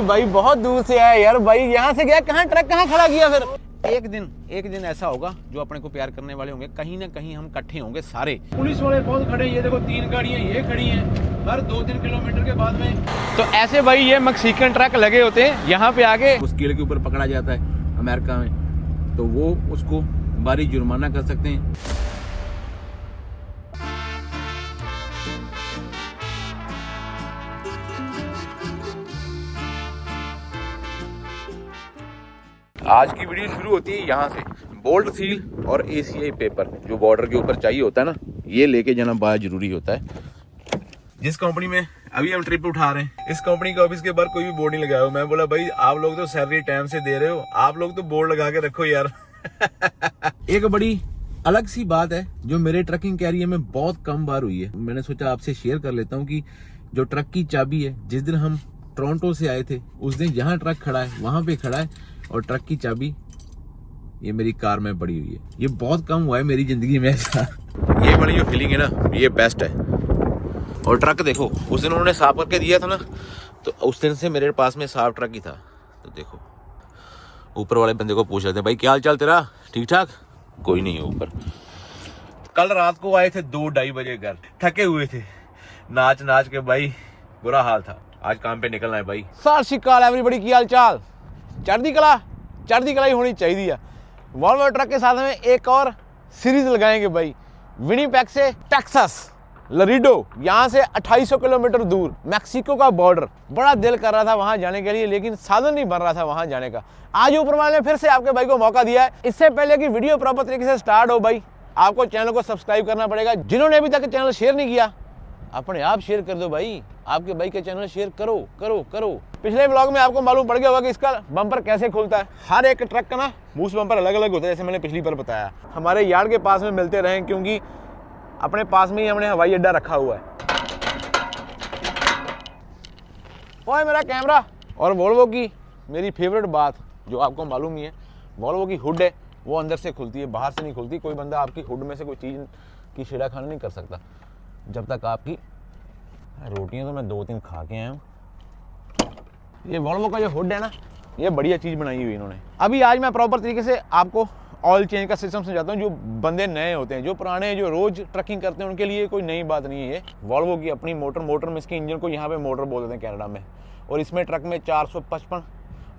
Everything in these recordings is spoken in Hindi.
भाई बहुत दूर से आया यार, भाई यहाँ से गया कहाँ, ट्रक कहाँ खड़ा किया फिर। एक दिन ऐसा होगा जो अपने को प्यार करने वाले होंगे, कहीं ना कहीं हम इकट्ठे होंगे सारे। पुलिस वाले बहुत खड़े हैं, ये देखो 3 गाड़ियां ये खड़ी हैं हर 2-3 किलोमीटर के बाद में। तो ऐसे भाई ये मैक्सिकन ट्रक लगे होते हैं यहाँ पे आगे, उस कील के ऊपर पकड़ा जाता है अमेरिका में, तो वो उसको भारी जुर्माना कर सकते हैं। आज की वीडियो शुरू होती है यहाँ से। बोल्ट सील और ACI पेपर जो बॉर्डर के ऊपर चाहिए होता है ना, ये लेके जाना बहुत जरूरी होता है। जिस कंपनी में अभी हम ट्रिप उठा रहे हैं, इस कंपनी के ऑफिस के बाहर कोई भी बोर्ड नहीं लगाया हो। मैं बोला भाई आप लोग तो सैलरी टाइम से दे रहे हो, आप लोग तो बोर्ड लगा के रखो यार। एक बड़ी अलग सी बात है जो मेरे ट्रकिंग कैरियर में बहुत कम बार हुई है, मैंने सोचा आपसे शेयर कर लेता हूँ कि जो ट्रक की चाबी है, जिस दिन हम टोरंटो से आए थे उस दिन जहाँ ट्रक खड़ा है वहां पे खड़ा है, और ट्रक की चाबी ये मेरी कार में पड़ी हुई है। ये बहुत कम हुआ है मेरी जिंदगी में ऐसा। ये वाली जो फीलिंग है ना, ये बेस्ट है। और ट्रक देखो, उस दिन उन्होंने साफ करके दिया था ना, तो उस दिन से मेरे पास में साफ ट्रक ही था। तो देखो ऊपर वाले बंदे को पूछ रहे थे भाई क्या हाल चाल तेरा, ठीक ठाक? कोई नहीं है ऊपर। कल रात को आए थे 2-2:30 बजे घर, थके हुए थे, नाच नाच के भाई बुरा हाल था। आज काम पे निकलना है भाई। सत श्री अकाल एवरीबॉडी, की हाल चाल? चढ़ती कला ही होनी चाहिए। वॉल्वो ट्रक के साथ में एक और सीरीज लगाएंगे भाई। विनिपेग से टेक्सास लरीडो, यहाँ से 2800 किलोमीटर दूर मैक्सिको का बॉर्डर। बड़ा दिल कर रहा था वहां जाने के लिए, लेकिन साधन नहीं बन रहा था वहां जाने का। आज ऊपर वाले ने फिर से आपके भाई को मौका दिया है। इससे पहले कि वीडियो प्रॉपर तरीके से स्टार्ट हो भाई, आपको चैनल को सब्सक्राइब करना पड़ेगा। जिन्होंने अभी तक चैनल शेयर नहीं किया, अपने आप शेयर कर दो भाई, आपके भाई के चैनल शेयर करो करो करो। पिछले व्लॉग में आपको मालूम पड़ गया होगा कि इसका बम्पर कैसे खुलता है। हर एक ट्रक का ना मूस बम्पर अलग अलग होता है, जैसे मैंने पिछली बार बताया। हमारे यार्ड के पास में मिलते रहे, क्योंकि अपने पास में ही हमने हवाई अड्डा रखा हुआ है। ओए मेरा कैमरा। और वोल्वो की मेरी फेवरेट बात जो आपको मालूम ही है, वोल्वो की हुड है वो अंदर से खुलती है, बाहर से नहीं खुलती। कोई बंदा आपकी हुड में से कोई चीज़ की छेड़खानी नहीं कर सकता जब तक आपकी। रोटियां तो मैं 2-3 खा के आया हूँ। ये वोल्वो का जो हुड है ना, ये बढ़िया चीज़ बनाई हुई इन्होंने। अभी आज मैं प्रॉपर तरीके से आपको ऑयल चेंज का सिस्टम समझाता हूँ। जो बंदे नए होते हैं, जो पुराने जो रोज ट्रकिंग करते हैं, उनके लिए कोई नई बात नहीं है। ये वोल्वो की अपनी मोटर में इसके इंजन को यहाँ पे मोटर बोल देते हैं कनाडा में। और इसमें ट्रक में 455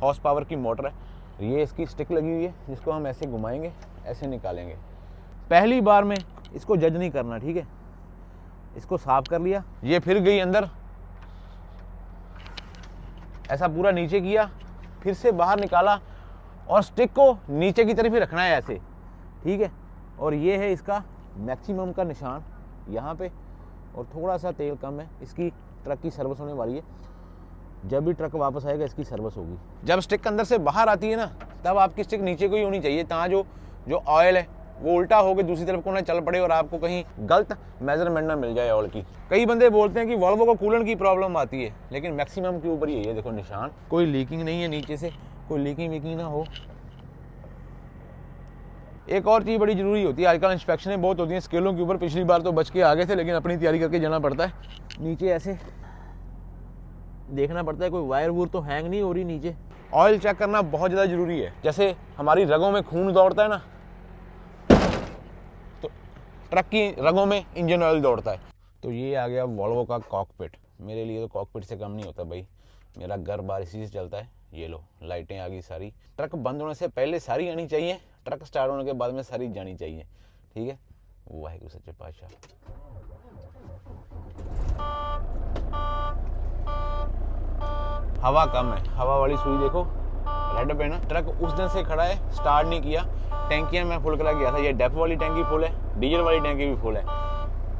हॉर्स पावर की मोटर है। ये इसकी स्टिक लगी हुई है, जिसको हम ऐसे घुमाएंगे, ऐसे निकालेंगे। पहली बार में इसको जज नहीं करना, ठीक है। इसको साफ कर लिया, ये फिर गई अंदर, ऐसा पूरा नीचे किया, फिर से बाहर निकाला, और स्टिक को नीचे की तरफ ही रखना है ऐसे, ठीक है। और ये है इसका मैक्सिमम का निशान यहाँ पे। और थोड़ा सा तेल कम है, इसकी ट्रक की सर्विस होने वाली है। जब भी ट्रक वापस आएगा इसकी सर्विस होगी। जब स्टिक अंदर से बाहर आती है ना, तब आपकी स्टिक नीचे को ही होनी चाहिए, ताकि जो ऑयल है वो उल्टा होकर दूसरी तरफ को ना चल पड़े और आपको कहीं गलत मेजरमेंट ना मिल जाए ऑयल की। कई बंदे बोलते हैं कि वोल्वो को कूलेंट की प्रॉब्लम आती है, लेकिन मैक्सिमम के ऊपर ही है। देखो निशान, कोई लीकिंग नहीं है नीचे से, कोई लीकिंग ना हो। एक और चीज़ बड़ी जरूरी होती है, आजकल इंस्पेक्शनें बहुत होती हैं स्केलों के ऊपर। पिछली बार तो बच के आगे थे, लेकिन अपनी तैयारी करके जाना पड़ता है। नीचे ऐसे देखना पड़ता है कोई वायर वूर तो हैंग नहीं हो रही नीचे। ऑयल चेक करना बहुत ज़्यादा जरूरी है। जैसे हमारी रगों में खून दौड़ता है ना, तो ट्रक की रगों में इंजन ऑयल दौड़ता है। तो ये आ गया वोल्वो का कॉकपिट। मेरे लिए तो कॉकपिट से कम नहीं होता भाई, मेरा घर बार इसी से चलता है। ये लो लाइटें आ गई सारी। ट्रक बंद होने से पहले सारी आनी चाहिए, ट्रक स्टार्ट होने के बाद में सारी जानी चाहिए, ठीक है। वाहिगुरू सच्चे पातशाह। हवा कम है, हवा वाली सुई देखो रेड पे ना। ट्रक उस दिन से खड़ा है, स्टार्ट नहीं किया। टैंकियां मैं फुल करा गया था, ये डेप वाली टैंकी फुल है, डीजल वाली टैंकी भी फुल है।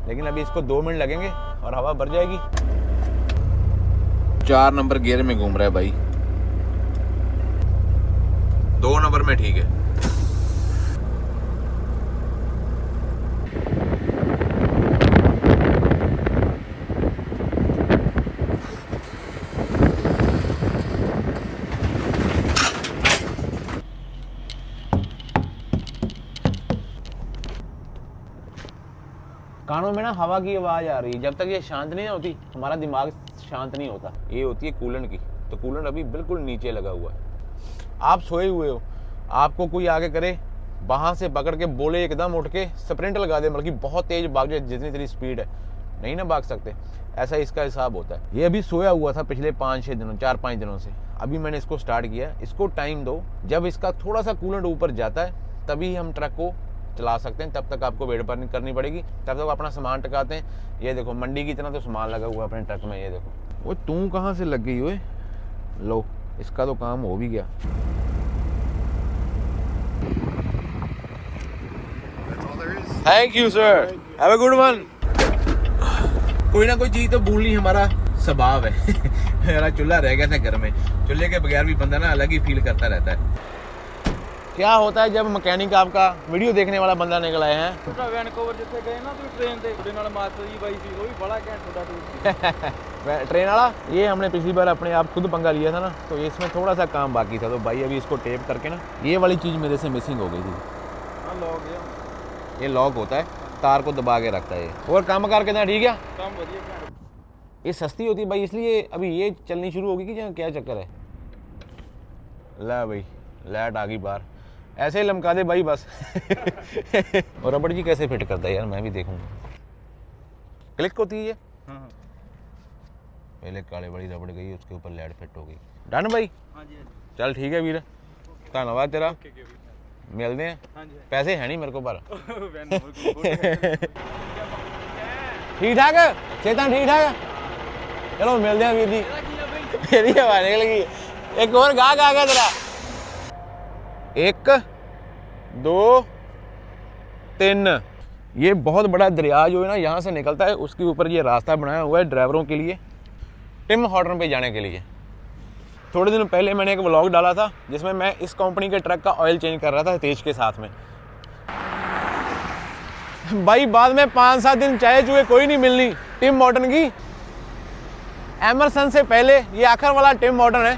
लेकिन अभी इसको 2 मिनट लगेंगे और हवा भर जाएगी। 4 नंबर गियर में घूम रहा है भाई, 2 नंबर में ठीक है। कानों में ना हवा की आवाज़ आ रही है। जब तक ये शांत नहीं होती, हमारा दिमाग शांत नहीं होता। ये होती है कूलेंट की। तो कूलेंट अभी बिल्कुल नीचे लगा हुआ है। आप सोए हुए हो, आपको कोई आगे करे, वहां से पकड़ के बोले एकदम उठ के स्प्रिंट लगा दे, मतलब कि बहुत तेज भाग जाए, जितनी तेरी स्पीड है, नहीं ना भाग सकते। ऐसा इसका हिसाब होता है। ये अभी सोया हुआ था पिछले 4-5 दिनों से। अभी मैंने इसको स्टार्ट किया। इसको टाइम दो, जब इसका थोड़ा सा कूलेंट ऊपर जाता है तभी हम ट्रक को चला सकते हैं। तब तक आपको वेट पर करनी पड़ेगी, तब तक अपना सामान टकाते हैं। ये देखो मंडी की तरह तो सामान लगा हुआ है अपने ट्रक में। ये देखो, वो तू कहाँ से लग गई हुए। लो, इसका तो काम हो भी गया। Thank you sir, have a good one. कोई ना कोई चीज तो भूलनी हमारा स्वभाव है। मेरा चूल्हा रह गया था घर में, चूल्हे के बगैर भी बंदा ना अलग ही फील करता रहता है। क्या होता है जब मैकेनिक आपका वीडियो देखने वाला बंदा निकल आए हैं। वैनकूवर जिथे गए ना तो ट्रेन से ਤੁਹਾਡੇ ਨਾਲ ਮਾਸਟਰ ਜੀ ਬਾਈ ਸੀ, ਉਹ ਵੀ बड़ा घैंट छोटा टूर। ट्रेन वाला ये हमने पिछली बार अपने आप खुद पंगा लिया था ना, तो इसमें थोड़ा सा काम बाकी था। तो भाई अभी इसको टेप करके ना, ये वाली चीज़ मेरे से मिसिंग हो गई थी। हाँ लॉक है, ये लॉक होता है, तार को दबा के रखता है ये। और काम करके ना ठीक है, काम बढ़िया। ये सस्ती होती है भाई, इसलिए अभी ये चलनी शुरू होगी कि क्या चक्कर है। ला भाई लाइट आ गई बाहर, ऐसे ही लमका दे भाई बस। और रबड़ जी कैसे फिट करता है यार, मैं भी देखूंगा। क्लिक होती है ये। हाँ। पहले काले वाली रबड़ गई, उसके ऊपर लाइट फिट हो गई। डन भाई। हाँ जी, चल ठीक है वीर, धन्यवाद तेरा। मिलते हैं। हाँ जी। पैसे है नहीं मेरे को पर। ठीक ठीक ठाक है चेतन, ठीक ठाक है। चलो मिलते हैं वीर जी। मेरी आवाज निकल गई। एक और गाहक आ गया तेरा। 1 2 3। ये बहुत बड़ा दरिया जो है ना यहाँ से निकलता है, उसके ऊपर ये रास्ता बनाया हुआ है ड्राइवरों के लिए, टिम हॉर्टन पे जाने के लिए। थोड़े दिन पहले मैंने एक व्लॉग डाला था जिसमें मैं इस कंपनी के ट्रक का ऑयल चेंज कर रहा था हितेश के साथ में। भाई बाद में 5-7 दिन चाय चुए कोई नहीं मिलनी टिम हॉर्टन की। एमरसन से पहले ये आखिर वाला टिम हॉर्टन है।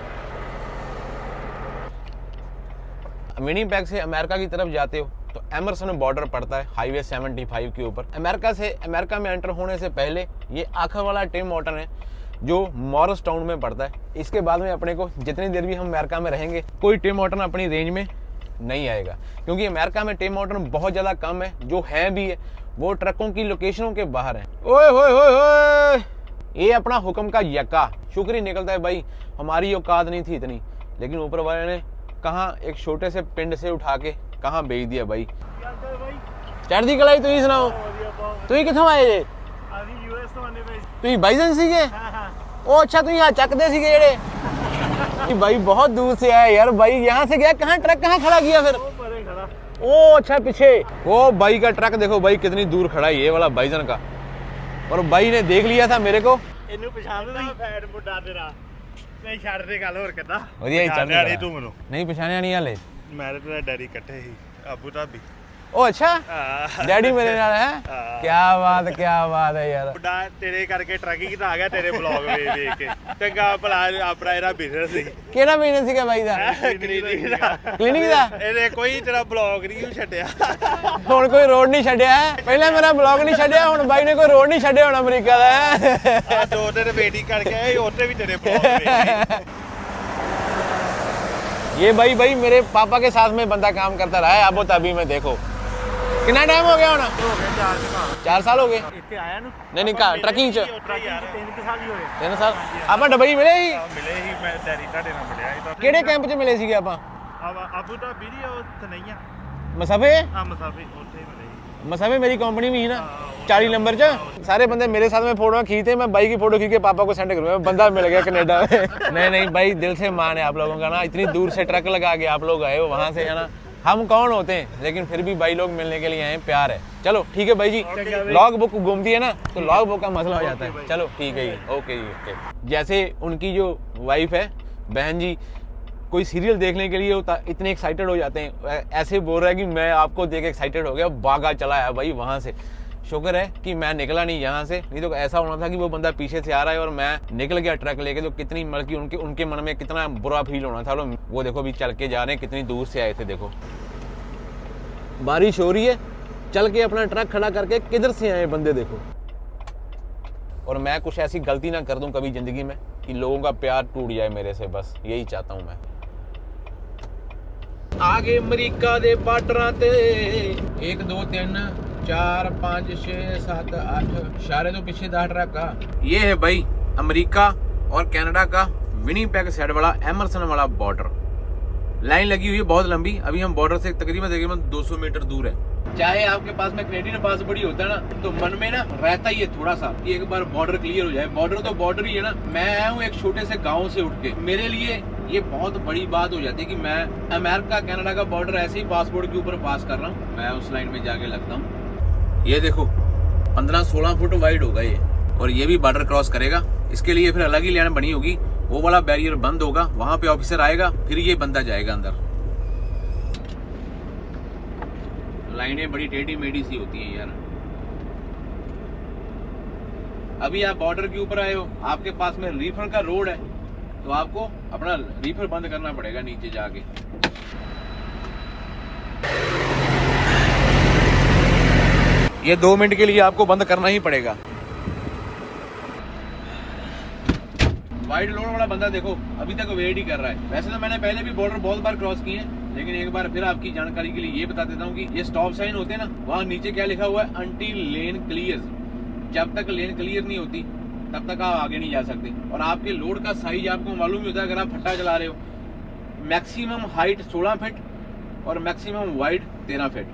विनिपेग से अमेरिका की तरफ जाते हो तो एमरसन बॉर्डर पड़ता है हाईवे 75 के ऊपर। अमेरिका में एंटर होने से पहले ये आखिर वाला टिम हॉर्टन है जो मॉरिस टाउन में पड़ता है। इसके बाद में अपने को जितनी देर भी हम अमेरिका में रहेंगे कोई टिम हॉर्टन अपनी रेंज में नहीं आएगा, क्योंकि अमेरिका में टिम हॉर्टन बहुत ज़्यादा कम है। जो है भी है वो ट्रकों की लोकेशनों के बाहर है। ओए होए होए होए, ये अपना हुक्म का यक्का शुक्र ही निकलता है भाई। हमारी औकात नहीं थी इतनी, लेकिन ऊपर वाले ने कहाँ एक छोटे से पिंड से उठा के कहाँ भेज दिया भाई। चढ़ती कलाई तुम सुनाओ, तुम कितों आए जे? तुम बाइजन सीगे? ओ अच्छा, तुम यहाँ चकदे सीगे जेड़े? भाई बहुत दूर से आया यार। भाई यहाँ से गया कहाँ, ट्रक कहाँ खड़ा किया फिर? ओ अच्छा पीछे वो भाई का ट्रक देखो भाई कितनी दूर खड़ा है, ये वाला बाइजन का। और भाई ने देख लिया था मेरे को। ਇਹਨੂੰ ਪਛਾਣਦਾ ਫੈਟ ਮੁੰਡਾ ਤੇਰਾ ਨਹੀਂ ਛੱਡ ਦੇ ਗੱਲ ਹੋਰ ਕਿੱਦਾਂ ਵਧੀਆ ਹੀ ਚੱਲ ਰਿਹਾ ਤੂੰ ਮੈਨੂੰ ਨਹੀਂ ਪਛਾਣਿਆ ਨਹੀਂ ਹਾਲੇ। ਮੈਂ ਤੇ ਤੇਰਾ ਡੈਡੀ ਇਕੱਠੇ ਸੀ ਆਬੂ ਧਾਬੀ। ओ अच्छा, डैडी मेरे नाल है। क्या बात है यार। ਮੁੰਡਾ ਤੇਰੇ ਕਰਕੇ ਟਰੱਕਿੰਗ ਤਾਂ ਆ ਗਿਆ ਤੇਰੇ ਬਲੌਗ ਵੇਖ ਕੇ। ਚੰਗਾ ਭਲਾ ਆਪਣਾ ਇਹਦਾ ਬਿਜ਼ਨਸ ਸੀ। ਕਿਹੜਾ ਬਿਜ਼ਨਸ ਸੀਗਾ ਬਾਈ ਦਾ? ਕਲੀਨਿਕ ਦਾ। ਇਹਨੇ ਕੋਈ ਤੇਰਾ ਬਲੌਗ ਨਹੀਂ ਛੱਡਿਆ। ਹੁਣ ਕੋਈ ਰੋਡ ਨਹੀਂ ਛੱਡਿਆ ਹੈ। ਪਹਿਲਾਂ ਮੇਰਾ ਬਲੌਗ ਨਹੀਂ ਛੱਡਿਆ, ਹੁਣ ਬਾਈ ਨੇ ਕੋਈ ਰੋਡ ਨਹੀਂ ਛੱਡਿਆ ਹੁਣ ਅਮਰੀਕਾ ਦਾ। ਆ ਦੋ ਦਿਨ ਵੇਟਿੰਗ ਕਰਕੇ ਆਏ, ਉੱਥੇ ਵੀ ਤੇਰੇ ਬਲੌਗ ਵੇਖ। ये भाई मेरे पापा के साथ में बंदा काम करता रहा है अबू धाबी में। देखो कितना टाइम हो गया होना? 4 साल हो गए। ਇੱਥੇ ਆਇਆ ਨੂੰ नहीं कहा ट्रकिंग च 3 ਸਾਲ ਹੀ ਹੋਏ। 3 ਸਾਲ ਆਪਾਂ ਡਬਈ ਮਿਲੇ ਸੀ। ਮਿਲੇ ਹੀ ਮੈਂ ਡੈਡੀ ਤੁਹਾਡੇ ਨਾਲ ਮਿਲਿਆ ਸੀ ਤਾਂ। ਕਿਹੜੇ ਕੈਂਪ 'ਚ ਮਿਲੇ ਸੀਗੇ ਆਪਾਂ? ਆਬੂ ਧਾਬੀ ਦੀ ਉਹ ਸਨਈਆ ਮਸਾਫੇ। ਹਾਂ ਮਸਾਫੇ ਉੱਥੇ ਹੀ ਮਿਲੇ ਸੀ। मसाफे मेरी कंपनी में ही ना 40 नंबर च। सारे बंदे मेरे साथ में फोटो खींचते, मैं भाई की फोटो खींच के पापा को सेंड करूँगा। बंदा मिल गया कनाडा में। नहीं भाई दिल से मान है आप लोगों का ना, इतनी दूर से ट्रक लगा के आप लोग आए हो वहाँ से है ना। हम कौन होते हैं, लेकिन फिर भी भाई लोग मिलने के लिए आए, प्यार है। चलो ठीक है भाई जी। लॉग बुक घूमती है ना तो लॉग बुक का मसला हो जाता है। चलो ठीक है जी, ओके जी ओके। जैसे उनकी जो वाइफ है बहन जी, कोई सीरियल देखने के लिए होता इतने एक्साइटेड हो जाते हैं, ऐसे बोल रहा है कि मैं आपको देख एक्साइटेड हो गया, भागा चला है भाई वहाँ से। शुक्र है कि मैं निकला नहीं यहाँ से, नहीं तो ऐसा होना था कि वो बंदा पीछे से आ रहा है और मैं निकल गया ट्रक लेके, तो कितनी मतलब कि उनके मन में कितना बुरा फील होना था। वो देखो अभी चल के जा रहे हैं, कितनी दूर से आए थे। देखो बारिश हो रही है, चल के अपना ट्रक खड़ा करके किधर से आए बंदे। देखो और मैं कुछ ऐसी गलती ना कर दूं कभी जिंदगी में कि लोगों का प्यार टूट जाए मेरे से, बस यही चाहता हूं मैं। आगे अमेरिका दे बार्डरां ते 1 2 3 4 5 6 7 8 इशारे तो पीछे 10 ट्रक का। ये है भाई अमेरिका और कनाडा का विनिपेग साइड वाला एमरसन वाला बॉर्डर। लाइन लगी हुई है बहुत लंबी, अभी हम बॉर्डर से तकरीबन 200 मीटर दूर है। चाहे आपके पास में कैनेडियन पासपोर्ट ही होता है ना, तो मन में ना रहता ही है थोड़ा सा कि एक बार बॉर्डर क्लियर हो जाए। बॉर्डर तो बॉर्डर ही है ना। मैं आया हूँ एक छोटे से गांव से उठ के, मेरे लिए ये बहुत बड़ी बात हो जाती है कि मैं अमेरिका कनाडा का बॉर्डर ऐसे ही पासपोर्ट के ऊपर पास कर रहा हूँ। मैं उस लाइन में जाके लगता हूँ। ये देखो 15-16 फुट वाइड होगा ये, और ये भी बॉर्डर क्रॉस करेगा। इसके लिए फिर अलग ही लाइन बनी होगी, वो वाला बैरियर बंद होगा, वहां पे ऑफिसर आएगा, फिर ये बंदा जाएगा अंदर। लाइनें बड़ी टेढ़ी मेढ़ी सी होती हैं यार। अभी आप बॉर्डर के ऊपर आए हो, आपके पास में रीफर का रोड है, तो आपको अपना रीफर बंद करना पड़ेगा नीचे जाके। ये 2 मिनट के लिए आपको बंद करना ही पड़ेगा। वाइड लोड वाला बंदा देखो अभी तक वेट ही कर रहा है। वैसे तो मैंने पहले भी बॉर्डर बहुत बार क्रॉस किए हैं, लेकिन एक बार फिर आपकी जानकारी के लिए ये बता देता हूँ कि ये स्टॉप साइन होते हैं ना, वहाँ नीचे क्या लिखा हुआ है, अनटिल लेन क्लियर। जब तक लेन क्लियर नहीं होती तब तक आप आगे नहीं जा सकते। और आपके लोड का साइज आपको मालूम ही होता है। अगर आप फट्टा चला रहे हो, मैक्सिमम हाइट 16 फीट और मैक्सिमम वाइड 13 फीट।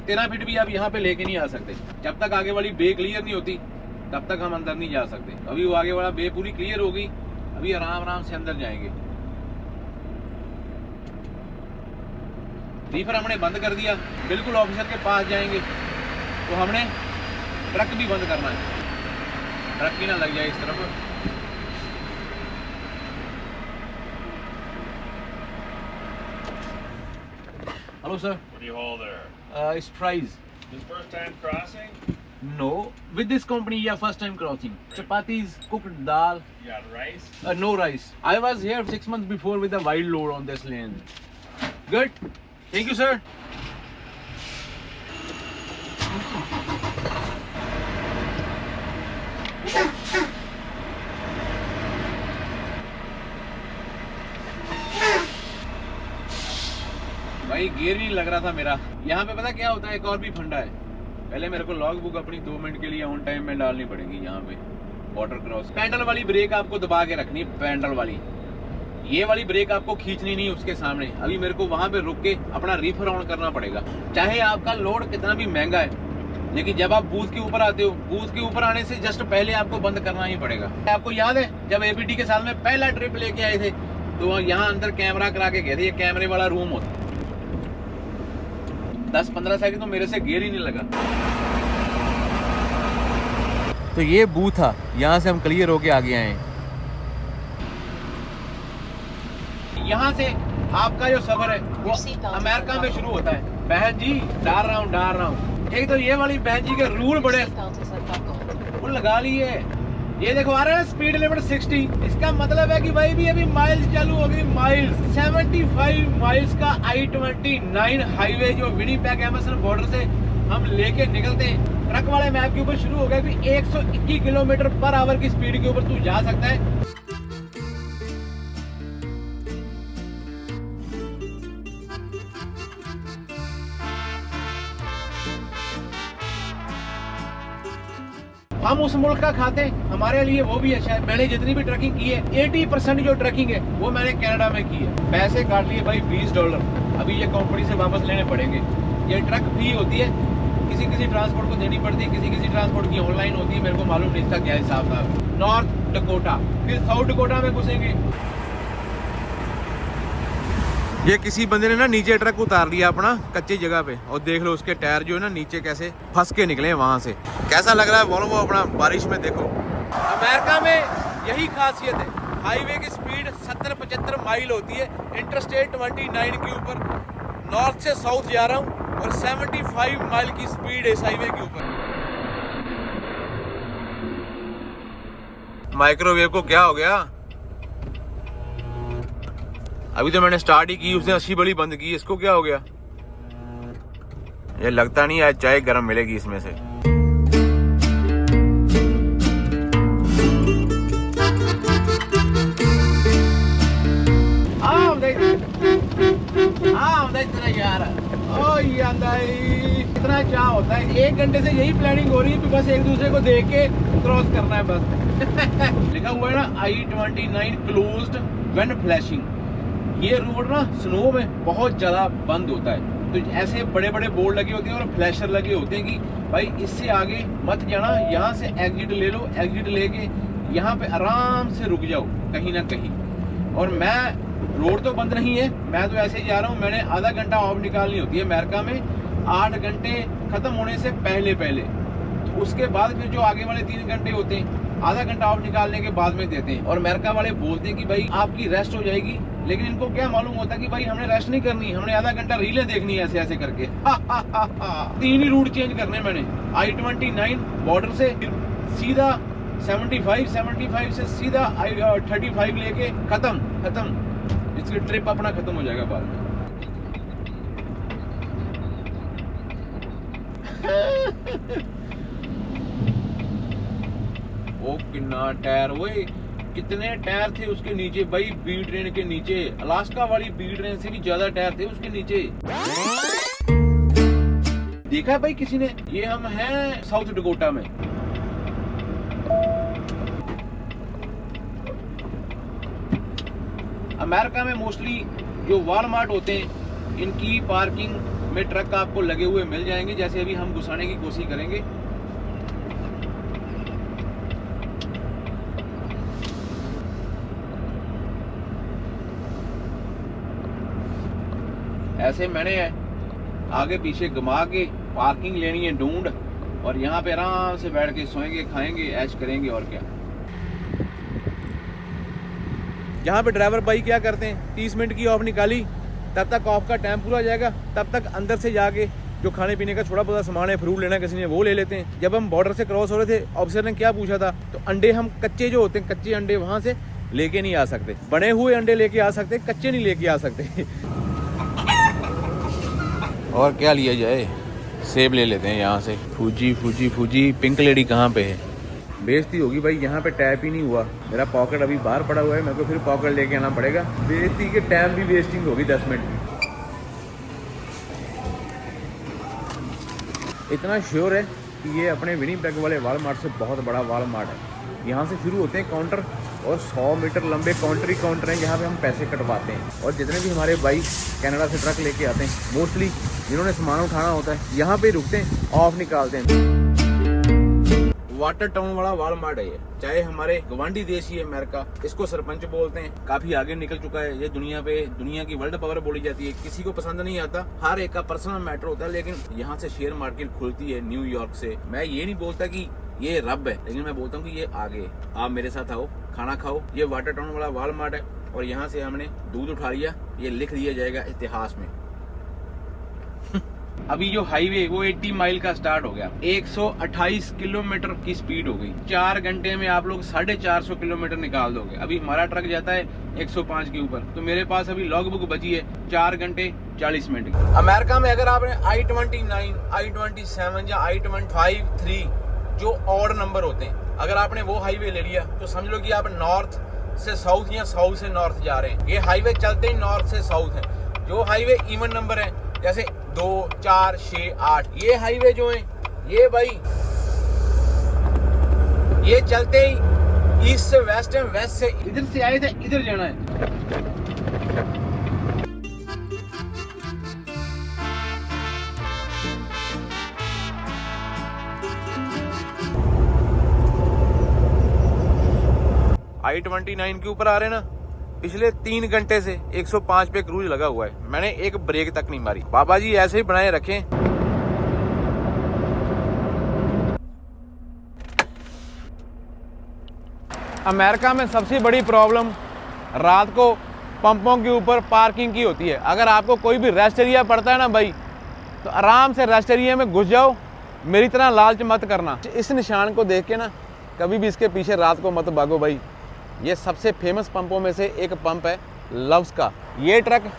13 फीट भी आप यहाँ पे लेके नहीं आ सकते। जब तक आगे वाली बे क्लियर नहीं होती तब तक हम अंदर नहीं जा सकते। अभी वो आगे वाला बे पूरी क्लियर होगी, अभी आराम आराम से अंदर जाएंगे। रीफर हमने बंद कर दिया, बिल्कुल ऑफिसर के पास जाएंगे, तो हमने ट्रक भी बंद करना है, ट्रक ही ना लग जाए इस तरफ। Hello sir. What do you hold there? It's fries. This first time crossing? No, with this company, yeah, first time crossing. Chapatis, cooked dal. You got rice? No rice. I was here 6 months before with a wild load on this lane. Good. Thank you, sir. भाई गियर नहीं लग रहा था मेरा। यहाँ पे पता क्या होता है, एक और भी फंडा है। पहले मेरे को लॉग बुक अपनी 2 मिनट के लिए ऑन टाइम में डालनी पड़ेगी। यहाँ पे बॉर्डर क्रॉस, पैडल वाली ब्रेक आपको दबा के रखनी है, पैडल वाली। ये वाली ब्रेक आपको खींचनी नहीं उसके सामने। अभी मेरे को वहां पे रुक के अपना रीफर ऑन करना पड़ेगा। चाहे आपका लोड कितना भी महंगा है, लेकिन जब आप बूथ के ऊपर आते हो, बूथ के ऊपर आने से जस्ट पहले आपको बंद करना ही पड़ेगा। आपको याद है जब एपीटी के साथ में पहला ट्रिप लेके आए थे, तो यहाँ अंदर कैमरा करा के गए थे। ये कैमरे वाला रूम होता। 10-15 सेकंड तो मेरे से गियर ही नहीं लगा। तो ये बूथ था, यहाँ से हम क्लियर होके आगे आए। यहाँ से आपका जो सफर है वो अमेरिका में शुरू होता है। बहन जी डाल रहा हूँ। एक तो ये वाली बहन जी के रूल बड़े वो लगा लिए। ये देखो आ रहा है स्पीड लिमिट 60। इसका मतलब है कि भाई भी अभी माइल्स चालू हो गई। माइल्स 75 माइल्स का I-29 हाईवे जो विनिपेग एमरसन बॉर्डर से हम लेके निकलते हैं। ट्रक वाले मैप के ऊपर शुरू हो गया कि 121 किलोमीटर पर आवर की स्पीड के ऊपर तू जा सकता है। हम उस मुल्क का खाते हैं, हमारे लिए वो भी अच्छा है। मैंने जितनी भी ट्रकिंग की है 80% जो ट्रकिंग है वो मैंने कनाडा में की है। पैसे काट लिए भाई $20। अभी ये कंपनी से वापस लेने पड़ेंगे। ये ट्रक फी होती है, किसी ट्रांसपोर्ट को देनी पड़ती है, किसी ट्रांसपोर्ट की ऑनलाइन होती है। मेरे को मालूम नहीं था क्या हिसाब था। नॉर्थ डकोटा, फिर साउथ डकोटा में घुसेंगे। ये किसी बंदे ने ना नीचे ट्रक उतार लिया अपना कच्ची जगह पे, और देख लो उसके टायर जो है ना नीचे कैसे फंस के निकले वहां से। कैसा लग रहा है वॉल्वो अपना बारिश में। देखो अमेरिका में यही खासियत है, हाईवे की स्पीड 70-75 माइल होती है। इंटरस्टेट 29 के ऊपर नॉर्थ से साउथ जा रहा हूँ और 75 माइल की स्पीड है इस हाईवे के ऊपर। माइक्रोवेव को क्या हो गया? अभी तो मैंने स्टार्ट ही की, उसने अच्छी बड़ी बंद की। इसको क्या हो गया? ये लगता नहीं आज चाय गर्म मिलेगी इसमें से। बड़ा चाह होता है, 1 घंटे से यही प्लानिंग हो रही है कि बस एक दूसरे को देख के क्रॉस करना है बस। लिखा हुआ है ना I-29 क्लोज्ड व्हेन फ्लैशिंग। ये रोड ना स्नो में बहुत ज्यादा बंद होता है, तो ऐसे बड़े बड़े बोर्ड लगे होते हैं और फ्लैशर लगे होते हैं कि भाई इससे आगे मत जाना, यहाँ से एग्जिट ले लो, एग्जिट लेके यहाँ पे आराम से रुक जाओ कहीं ना कहीं। और मैं रोड तो बंद नहीं है, मैं तो ऐसे ही जा रहा हूँ। मैंने आधा घंटा ऑफ निकालनी होती है अमेरिका में 8 घंटे खत्म होने से पहले पहले, तो उसके बाद फिर जो आगे वाले 3 घंटे होते हैं आधा घंटा ऑफ निकालने के बाद में देते हैं। और अमेरिका वाले बोलते हैं कि भाई आपकी रेस्ट हो जाएगी, लेकिन इनको क्या मालूम होता कि भाई हमने रेस्ट नहीं करनी, हमने आधा घंटा रीलें देखनी है ऐसे ऐसे करके। 3 ही रूट चेंज करने मैंने, I-29 बॉर्डर से सीधा 75 से सीधा I-35 लेके खत्म। इसकी ट्रिप अपना खत्म हो जाएगा बाद में। ओ कितना टायर, वो कितने टायर थे उसके नीचे भाई, बी ट्रेन के नीचे, अलास्का वाली बी ट्रेन से भी ज्यादा टायर थे उसके नीचे। देखा है भाई किसी ने? ये हम हैं साउथ डकोटा में। अमेरिका में मोस्टली जो वॉलमार्ट होते हैं इनकी पार्किंग में ट्रक आपको लगे हुए मिल जाएंगे, जैसे अभी हम घुसाने की कोशिश करेंगे। ऐसे मैंने आगे पीछे घुमा के पार्किंग लेनी है ढूंढ, और यहाँ पे आराम से बैठ के सोएंगे, खाएंगे, ऐश करेंगे और क्या। यहाँ पे ड्राइवर भाई क्या करते हैं, 30 मिनट की ऑफ निकाली, तब तक ऑफ का टाइम पूरा जाएगा, तब तक अंदर से जाके जो खाने पीने का थोड़ा बहुत सामान है, फ्रूट लेना किसी ने वो ले लेते हैं। जब हम बॉर्डर से क्रॉस हो रहे थे, ऑफिसर ने क्या पूछा था, तो अंडे हम कच्चे जो होते हैं, कच्चे अंडे वहाँ से लेके नहीं आ सकते, बने हुए अंडे लेके आ सकते, कच्चे नहीं लेके आ सकते। और क्या लिया जाए, सेब ले लेते हैं यहाँ से। फूजी पिंक लेडी कहाँ पे है? बेइज्जती होगी भाई, यहाँ पे टैप ही नहीं हुआ। मेरा पॉकेट अभी बाहर पड़ा हुआ है, मेरे को फिर पॉकेट लेके आना पड़ेगा। बेइज्जती के टाइम भी वेस्टिंग होगी 10 मिनट। इतना श्योर है कि ये अपने विनिपेग वाले वॉलमार्ट से बहुत बड़ा वॉलमार्ट है। यहाँ से शुरू होते हैं काउंटर, और 100 मीटर लंबे काउंटर ही काउंटर हैं जहाँ पे हम पैसे कटवाते हैं। और जितने भी हमारे भाई कनाडा से ट्रक लेके आते हैं, मोस्टली जिन्होंने सामान उठाना होता है, यहाँ पे रुकते हैं, ऑफ निकालते हैं। वाटर टाउन वाला वॉलमार्ट है ये, चाहे हमारे गवांडी देश ही है अमेरिका, इसको सरपंच बोलते हैं, काफी आगे निकल चुका है ये दुनिया की वर्ल्ड पावर बोली जाती है। किसी को पसंद नहीं आता, हर एक का पर्सनल मैटर होता है, लेकिन यहाँ से शेयर मार्केट खुलती है न्यूयॉर्क से। मैं ये नहीं बोलता कि ये रब है, लेकिन मैं बोलता हूँ कि ये आगे। आप मेरे साथ आओ, खाना खाओ। ये वाटर टाउन वाला वॉलमार्ट है, और यहाँ से हमने दूध उठा लिया, ये लिख दिया जाएगा इतिहास में। अभी जो हाईवे वो 80 माइल का स्टार्ट हो गया, 128 किलोमीटर की स्पीड हो गई। 4 घंटे में आप लोग 450 किलोमीटर निकाल दोगे। अभी हमारा ट्रक जाता है 105 के ऊपर, तो मेरे पास अभी लॉग बुक बची है 4 घंटे 40 मिनट की। अमेरिका में अगर आपने I-29, I-27 या I-23 जो ऑड नंबर होते हैं, अगर आपने वो हाईवे ले लिया, तो समझ लो कि आप नॉर्थ से साउथ या साउथ से नॉर्थ जा रहे हैं। ये हाईवे चलते ही नॉर्थ से साउथ है। जो हाईवे इवन नंबर है, जैसे 2, 4, 6, 8, ये हाईवे जो है, ये भाई ये चलते ही ईस्ट से वेस्ट है, वेस्ट से इधर से आए थे, इधर जाना है। I-29 के ऊपर आ रहे हैं ना, पिछले 3 घंटे से 105 पे क्रूज लगा हुआ है। मैंने एक ब्रेक तक नहीं मारी। बाबा जी ऐसे ही बनाए रखें। अमेरिका में सबसे बड़ी प्रॉब्लम रात को पंपों के ऊपर पार्किंग की होती है। अगर आपको कोई भी रेस्ट एरिया पड़ता है ना भाई, तो आराम से रेस्ट एरिया में घुस जाओ, मेरी तरह लालच मत करना। इस निशान को देख के ना कभी भी इसके पीछे रात को मत भागो भाई। ये सबसे फेमस पंपों में से एक पंप है लव्स का। ये ट्रक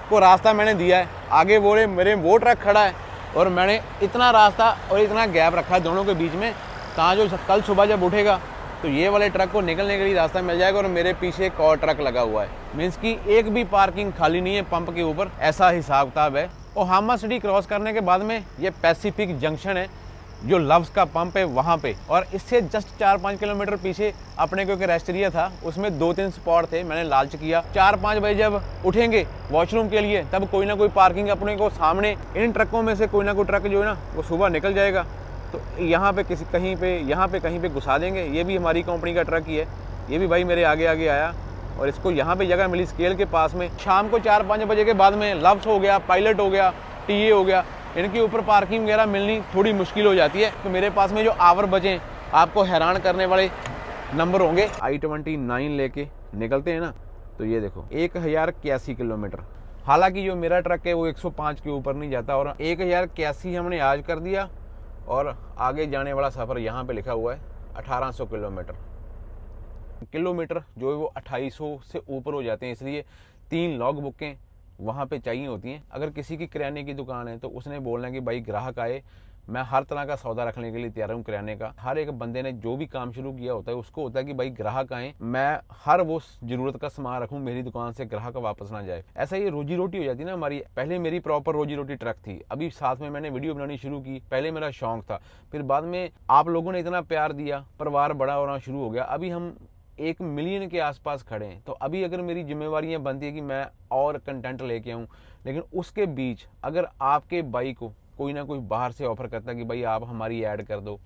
को रास्ता मैंने दिया है, आगे मेरे वो ट्रक खड़ा है, और मैंने इतना रास्ता और इतना गैप रखा है दोनों के बीच में, ताकि जो कल सुबह जब उठेगा तो ये वाले ट्रक को निकलने के लिए रास्ता मिल जाएगा। और मेरे पीछे एक और ट्रक लगा हुआ है, मीन्स कि एक भी पार्किंग खाली नहीं है पंप के ऊपर। ऐसा हिसाब किताब है। ओहामा सिटी क्रॉस करने के बाद में ये पैसिफिक जंक्शन है, जो लव्स का पंप है वहाँ पे, और इससे जस्ट 4-5 किलोमीटर पीछे अपने को एक रेस्ट एरिया था, उसमें 2-3 स्पॉट थे। मैंने लालच किया, 4-5 बजे जब उठेंगे वॉशरूम के लिए तब कोई ना कोई पार्किंग अपने को सामने, इन ट्रकों में से कोई ना कोई ट्रक जो है ना वो सुबह निकल जाएगा, तो यहाँ पे किसी कहीं पे यहाँ पे कहीं पे घुसा देंगे। ये भी हमारी कंपनी का ट्रक ही है, ये भी भाई मेरे आगे आगे आया और इसको यहाँ पे जगह मिली स्केल के पास में। शाम को 4-5 बजे के बाद में लव्स हो गया, पायलट हो गया, टीए हो गया, इनके ऊपर पार्किंग वगैरह मिलनी थोड़ी मुश्किल हो जाती है। तो मेरे पास में जो आवर बचे आपको हैरान करने वाले नंबर होंगे। I-29 लेके निकलते हैं ना, तो ये देखो 1081 किलोमीटर। हालांकि जो मेरा ट्रक है वो 105 के ऊपर नहीं जाता, और 1081 हमने आज कर दिया, और आगे जाने वाला सफ़र यहाँ पे लिखा हुआ है 1800 किलोमीटर जो है वो 2800 से ऊपर हो जाते हैं, इसलिए 3 लॉग बुकें वहाँ पे चाहिए होती हैं। अगर किसी की किराने की दुकान है तो उसने बोलना है कि भाई ग्राहक आए, मैं हर तरह का सौदा रखने के लिए तैयार हूँ किराने का। हर एक बंदे ने जो भी काम शुरू किया होता है उसको होता है कि भाई ग्राहक आए, मैं हर वो ज़रूरत का सामान रखूँ, मेरी दुकान से ग्राहक वापस ना जाए। ऐसा ये रोजी रोटी हो जाती है ना हमारी। पहले मेरी प्रॉपर रोजी रोटी ट्रक थी, अभी साथ में मैंने वीडियो बनानी शुरू की। पहले मेरा शौक था, फिर बाद में आप लोगों ने इतना प्यार दिया, परिवार बड़ा होना शुरू हो गया, अभी हम 1 मिलियन के आसपास खड़े हैं। तो अभी अगर मेरी जिम्मेवारियां बनती है कि मैं और कंटेंट लेके आऊँ, लेकिन उसके बीच अगर आपके भाई को कोई ना कोई बाहर से ऑफर करता है कि भाई आप हमारी ऐड कर दो,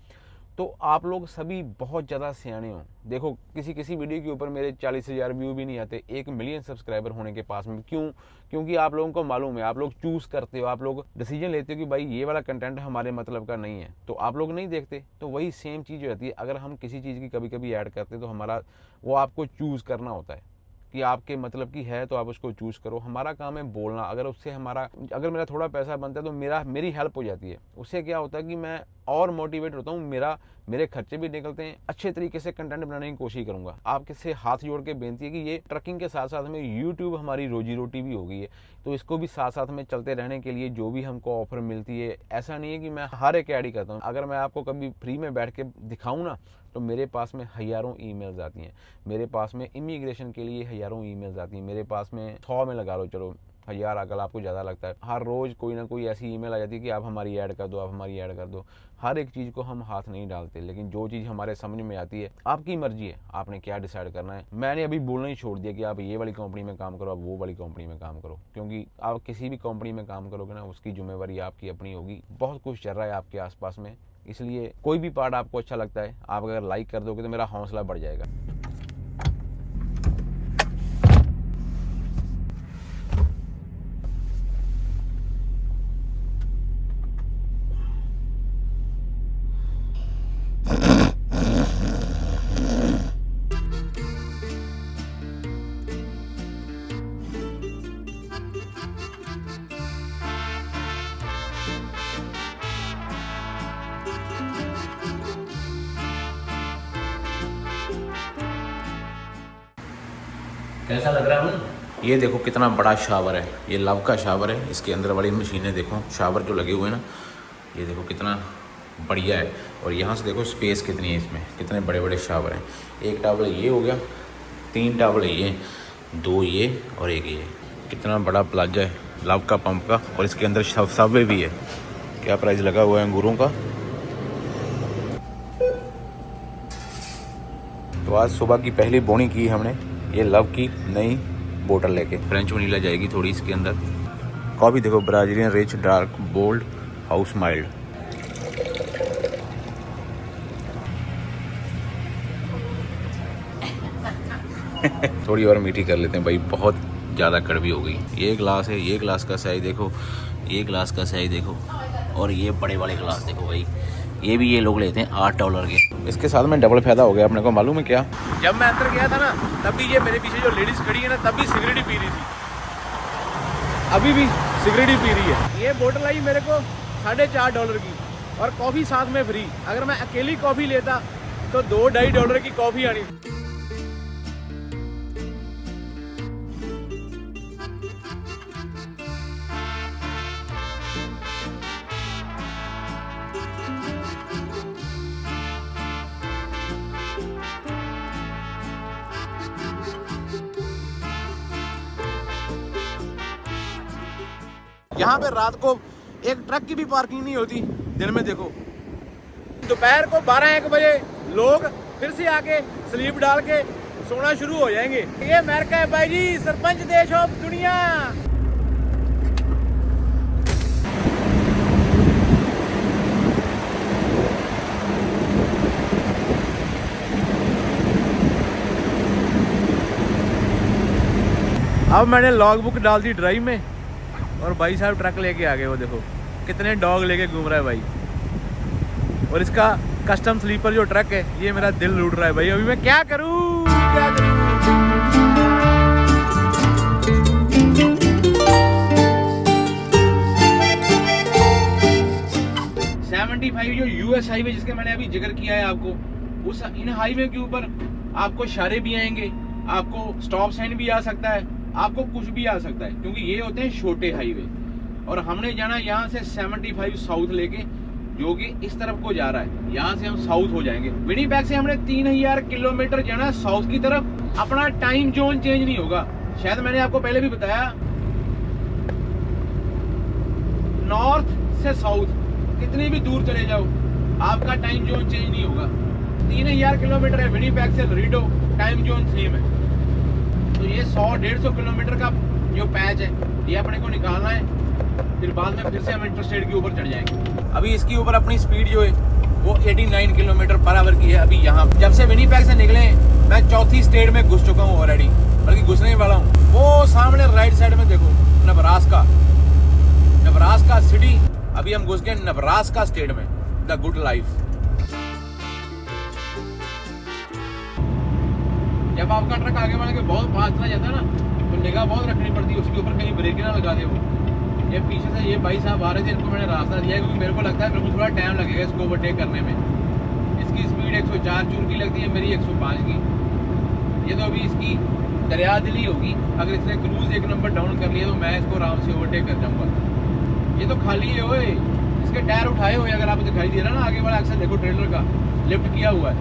तो आप लोग सभी बहुत ज़्यादा सियाने हो। देखो किसी वीडियो के ऊपर मेरे 40,000 व्यू भी नहीं आते 1 मिलियन सब्सक्राइबर होने के पास में। क्यों? क्योंकि आप लोगों को मालूम है, आप लोग चूज़ करते हो, आप लोग डिसीजन लेते हो कि भाई ये वाला कंटेंट हमारे मतलब का नहीं है, तो आप लोग नहीं देखते। तो वही सेम चीज़ हो जाती है, अगर हम किसी चीज़ की कभी कभी ऐड करते तो हमारा वो आपको चूज़ करना होता है कि आपके मतलब की है तो आप उसको चूज़ करो। हमारा काम है बोलना, अगर उससे अगर मेरा थोड़ा पैसा बनता है तो मेरी हेल्प हो जाती है। उससे क्या होता है कि मैं और मोटिवेट होता हूँ, मेरे खर्चे भी निकलते हैं, अच्छे तरीके से कंटेंट बनाने की कोशिश करूंगा। आपके से हाथ जोड़ के बेनती है कि ये ट्रकिंग के साथ साथ में यूट्यूब हमारी रोजी रोटी भी हो गई है, तो इसको भी साथ साथ में चलते रहने के लिए जो भी हमको ऑफर मिलती है, ऐसा नहीं है कि मैं हर एक ऐड ही करता हूँ। अगर मैं आपको कभी फ्री में बैठ के दिखाऊँ ना, तो मेरे पास में हज़ारों ईमेल्स आती हैं, मेरे पास में इमिग्रेशन के लिए हज़ारों ईमेल्स आती हैं, मेरे पास में 100 में लगा लो, चलो 1000 अगर आपको ज़्यादा लगता है, हर रोज़ कोई ना कोई ऐसी ईमेल आ जाती है कि आप हमारी ऐड कर दो, आप हमारी ऐड कर दो। हर एक चीज़ को हम हाथ नहीं डालते, लेकिन जो चीज़ हमारे समझ में आती है, आपकी मर्जी है, आपने क्या डिसाइड करना है। मैंने अभी बोलना ही छोड़ दिया कि आप ये वाली कंपनी में काम करो, आप वो वाली कंपनी में काम करो, क्योंकि आप किसी भी कंपनी में काम करोगे ना, उसकी जिम्मेवारी आपकी अपनी होगी। बहुत कुछ चल रहा है आपके आसपास में, इसलिए कोई भी पार्ट आपको अच्छा लगता है, आप अगर लाइक कर दोगे तो मेरा हौसला बढ़ जाएगा। कैसा लग रहा है? ये देखो कितना बड़ा शावर है, ये लव का शावर है। इसके अंदर वाली मशीनें देखो, शावर जो लगे हुए हैं ना, ये देखो कितना बढ़िया है। और यहाँ से देखो स्पेस कितनी है, इसमें कितने बड़े बड़े शावर हैं। एक टावल ये हो गया, 3 टावल ये, 2 ये और 1 ये। कितना बड़ा प्लाजा है लव का पंप का। और इसके अंदर सबवे भी है। क्या प्राइस लगा हुआ है अंगूरों का। तो आज सुबह की पहली बोनी की हमने, ये लव की नई बोतल लेके। फ्रेंच वनीला जाएगी थोड़ी इसके अंदर। कॉफ़ी देखो, Brazilian rich dark bold house mild. थोड़ी और मीठी कर लेते हैं भाई, बहुत ज़्यादा कड़वी हो गई। ये ग्लास है, ये ग्लास का साइज देखो, ये ग्लास का साइज देखो, और ये बड़े वाले ग्लास देखो भाई, ये भी ये लोग लेते हैं $8 के। इसके साथ में डबल फायदा हो गया अपने को, मालूम है क्या? जब मैं अंदर गया था ना, तब भी ये मेरे पीछे जो लेडीज खड़ी है ना, तब भी सिगरेट ही पी रही थी, अभी भी सिगरेट ही पी रही है। ये बोतल आई मेरे को $4.5 की, और कॉफ़ी साथ में फ्री। अगर मैं अकेली कॉफ़ी लेता तो $2-2.5 की कॉफ़ी आनी थी। यहाँ पे रात को एक ट्रक की भी पार्किंग नहीं होती। दिन में देखो, दोपहर को 12-1 बजे लोग फिर से आके स्लीप डाल के सोना शुरू हो जाएंगे। ये अमेरिका है भाई जी, सरपंच देश ऑफ दुनिया। अब मैंने लॉग बुक डाल दी ड्राइव में और भाई साहब ट्रक लेके आ गए। वो देखो कितने डॉग लेके घूम रहा है भाई। और इसका कस्टम स्लीपर जो ट्रक है, ये मेरा दिल लूट रहा है भाई। अभी मैं क्या करूं, क्या करूं? 75 जो यूएस हाईवे जिसका मैंने अभी जिक्र किया है आपको, उस इन हाईवे के ऊपर आपको इशारे भी आएंगे, आपको स्टॉप साइन भी आ सकता है, आपको कुछ भी आ सकता है, क्योंकि ये होते हैं छोटे हाईवे। और हमने जाना यहाँ से 75 साउथ लेके, जो कि इस तरफ को जा रहा है। यहाँ से हम साउथ हो जाएंगे। विनिपेग से हमने 3000 किलोमीटर जाना साउथ की तरफ। अपना टाइम जोन चेंज नहीं होगा। शायद मैंने आपको पहले भी बताया, नॉर्थ से साउथ कितनी भी दूर चले जाओ, आपका टाइम जोन चेंज नहीं होगा। 3000 किलोमीटर है विनिपेग से लरीडो, टाइम जोन सेम है। तो ये 100-150 किलोमीटर का जो पैच है, ये अपने को निकालना है। फिर बाद में फिर से हम इंटरस्टेट के ऊपर चढ़ जाएंगे। अभी इसके ऊपर अपनी स्पीड जो है वो 89 किलोमीटर पर आवर की है। अभी यहाँ जब से विनिपेग से निकले, मैं चौथी स्टेट में घुस चुका हूँ ऑलरेडी, बल्कि घुसने वाला हूँ। वो सामने राइट साइड में देखो, नब्रास्का सिटी। अभी हम घुस गए नब्रास्का स्टेट में, द गुड लाइफ। जब आपका ट्रक आगे बढ़ के बहुत फास्ट चला जाता है ना, तो निगाह बहुत रखनी पड़ती है उसके ऊपर, कहीं ब्रेक ना लगा दे वो। ये पीछे से ये भाई साहब आ रहे थे, इनको मैंने रास्ता दिया क्योंकि मेरे को लगता है मेरे को थोड़ा टाइम लगेगा इसको ओवरटेक करने में। इसकी स्पीड 104 चूर की लगती है, मेरी 105 की। ये तो अभी इसकी दरिया दिली होगी। अगर इसने क्रूज 1 नंबर डाउन कर लिया तो मैं इसको आराम से ओवरटेक कर जाऊंगा। ये तो खाली है ओए, इसके टायर उठाए हुए अगर आपको दिखाई दे रहा ना आगे वाला अक्सर देखो, ट्रेलर का लिफ्ट किया हुआ है।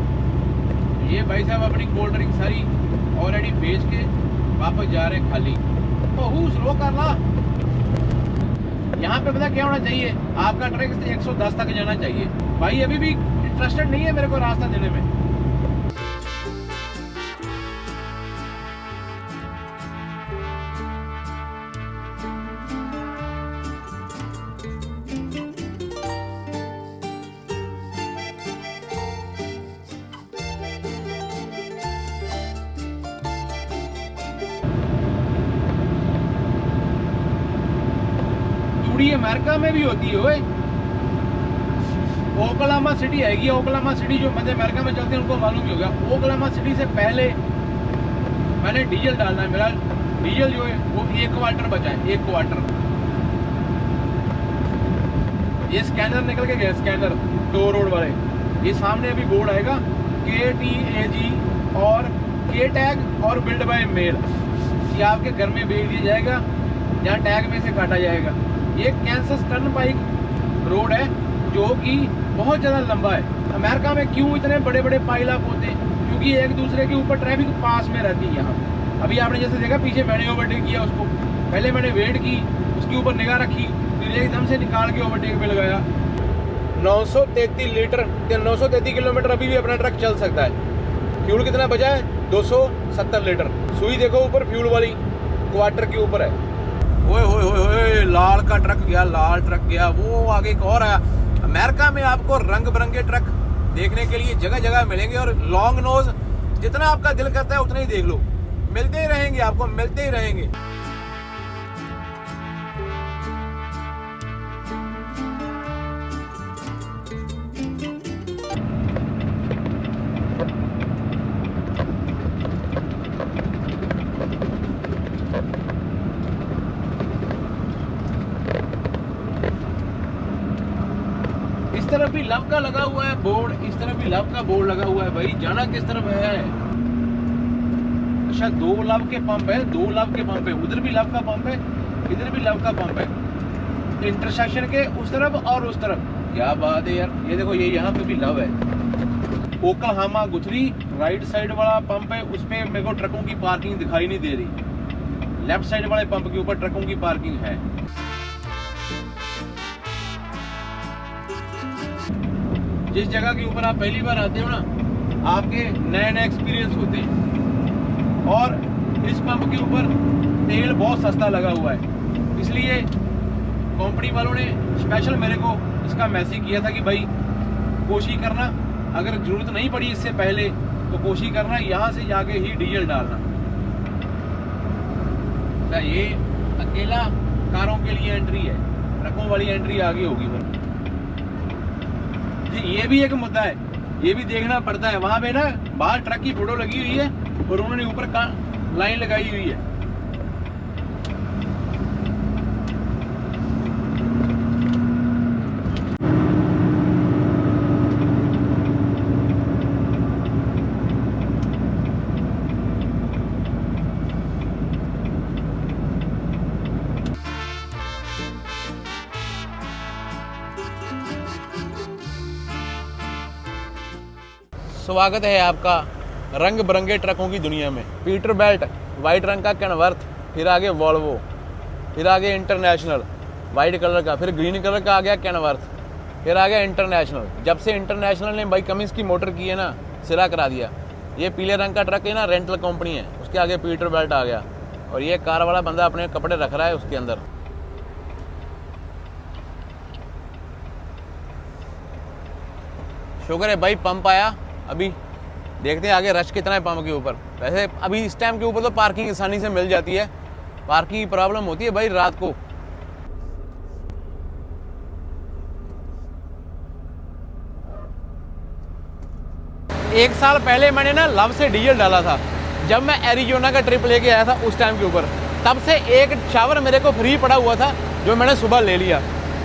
ये भाई साहब अपनी कोल्ड ड्रिंक सारी ऑलरेडी बेच के वापस जा रहे हैं खाली। बहुत स्लो करना। यहाँ पे पता क्या होना चाहिए, आपका ट्रक 110 तक जाना चाहिए। भाई अभी भी इंटरेस्टेड नहीं है मेरे को रास्ता देने में। अमेरिका में भी होती है ओए। ओकलामा सिटी आएगी, ओकलामा सिटी जो मध्य अमेरिका में चलते हैं उनको मालूम ही होगा। ओकलामा सिटी से पहले मैंने डीजल डालना है। मेरा डीजल जो है वो 1 क्वार्टर बचा है, 1 क्वार्टर। ये स्कैनर निकल के गया, स्कैनर टो रोड वाले। ये सामने अभी बोर्ड आएगा KTAG और K टैग और बिल्ड बाय मेल। ये आपके घर में भेज दिया जाएगा, जहाँ टैग में से काटा जाएगा। ये कैंसस टर्नपाइक रोड है जो कि बहुत ज़्यादा लंबा है। अमेरिका में क्यों इतने बड़े बड़े पाइल अप होते हैं? क्योंकि एक दूसरे के ऊपर ट्रैफिक पास में रहती है। यहाँ अभी आपने जैसे देखा, पीछे मैंने ओवरटेक किया उसको, पहले मैंने वेट की, उसके ऊपर निगाह रखी, फिर एकदम से निकाल के ओवरटेक पे लगाया। 933 लीटर 933 किलोमीटर अभी भी अपना ट्रक चल सकता है। फ्यूल कितना बचा है? 270 लीटर। सुई देखो ऊपर फ्यूल वाली क्वार्टर के ऊपर है। ओए होए होए होए, लाल का ट्रक गया, लाल ट्रक गया। वो आगे एक और आया। अमेरिका में आपको रंग बिरंगे ट्रक देखने के लिए जगह जगह मिलेंगे, और लॉन्ग नोज जितना आपका दिल करता है उतना ही देख लो, मिलते ही रहेंगे, आपको मिलते ही रहेंगे। इस तरफ भी लव का लगा हुआ है बोर्ड, इस तरफ भी लव का बोर्ड लगा हुआ है। भाई जाना किस तरफ है? अच्छा, 2 लव के पंप है, 2 लव के पंप है। उधर भी लव का पंप है, इधर भी लव का पंप है। इंटरसेक्शन के उस तरफ और उस तरफ। क्या बात है यार। ये देखो, ये यहाँ पे भी लव है। ओकलाहामा गुथरी राइट साइड वाला पंप है, उस पे मेरे को ट्रकों की पार्किंग दिखाई नहीं दे रही। लेफ्ट साइड वाले पंप के ऊपर ट्रकों की पार्किंग है। जिस जगह के ऊपर आप पहली बार आते हो ना, आपके नए नए एक्सपीरियंस होते हैं। और इस पंप के ऊपर तेल बहुत सस्ता लगा हुआ है, इसलिए कंपनी वालों ने स्पेशल मेरे को इसका मैसेज किया था कि भाई कोशिश करना, अगर ज़रूरत नहीं पड़ी इससे पहले तो कोशिश करना यहाँ से जाके ही डीजल डालना। तो ये अकेला कारों के लिए एंट्री है, ट्रकों वाली एंट्री आगे होगी। जी ये भी एक मुद्दा है, ये भी देखना पड़ता है। वहाँ पे ना बाहर ट्रक की फोटो लगी हुई है और उन्होंने ऊपर का लाइन लगाई हुई है। स्वागत है आपका रंग बिरंगे ट्रकों की दुनिया में। पीटरबेल्ट वाइट रंग का कैनवर्थ, फिर आगे वॉल्वो, फिर आगे इंटरनेशनल वाइट कलर का, फिर ग्रीन कलर का आ गया कैनवर्थ, फिर आ गया इंटरनेशनल। जब से इंटरनेशनल ने भाई कमिंस की मोटर की है ना, सिरा करा दिया। ये पीले रंग का ट्रक है ना, रेंटल कंपनी है, उसके आगे पीटरबेल्ट आ गया। और ये कार वाला बंदा अपने कपड़े रख रहा है उसके अंदर। शुक्र है भाई पंप आया। अभी देखते हैं आगे रश कितना है पंप के ऊपर। वैसे अभी इस टाइम के ऊपर तो पार्किंग आसानी से मिल जाती है, पार्किंग की प्रॉब्लम होती है भाई रात को। एक साल पहले मैंने ना लव से डीजल डाला था, जब मैं एरिजोना का ट्रिप लेके आया था उस टाइम के ऊपर। तब से एक शावर मेरे को फ्री पड़ा हुआ था जो मैंने सुबह ले लिया।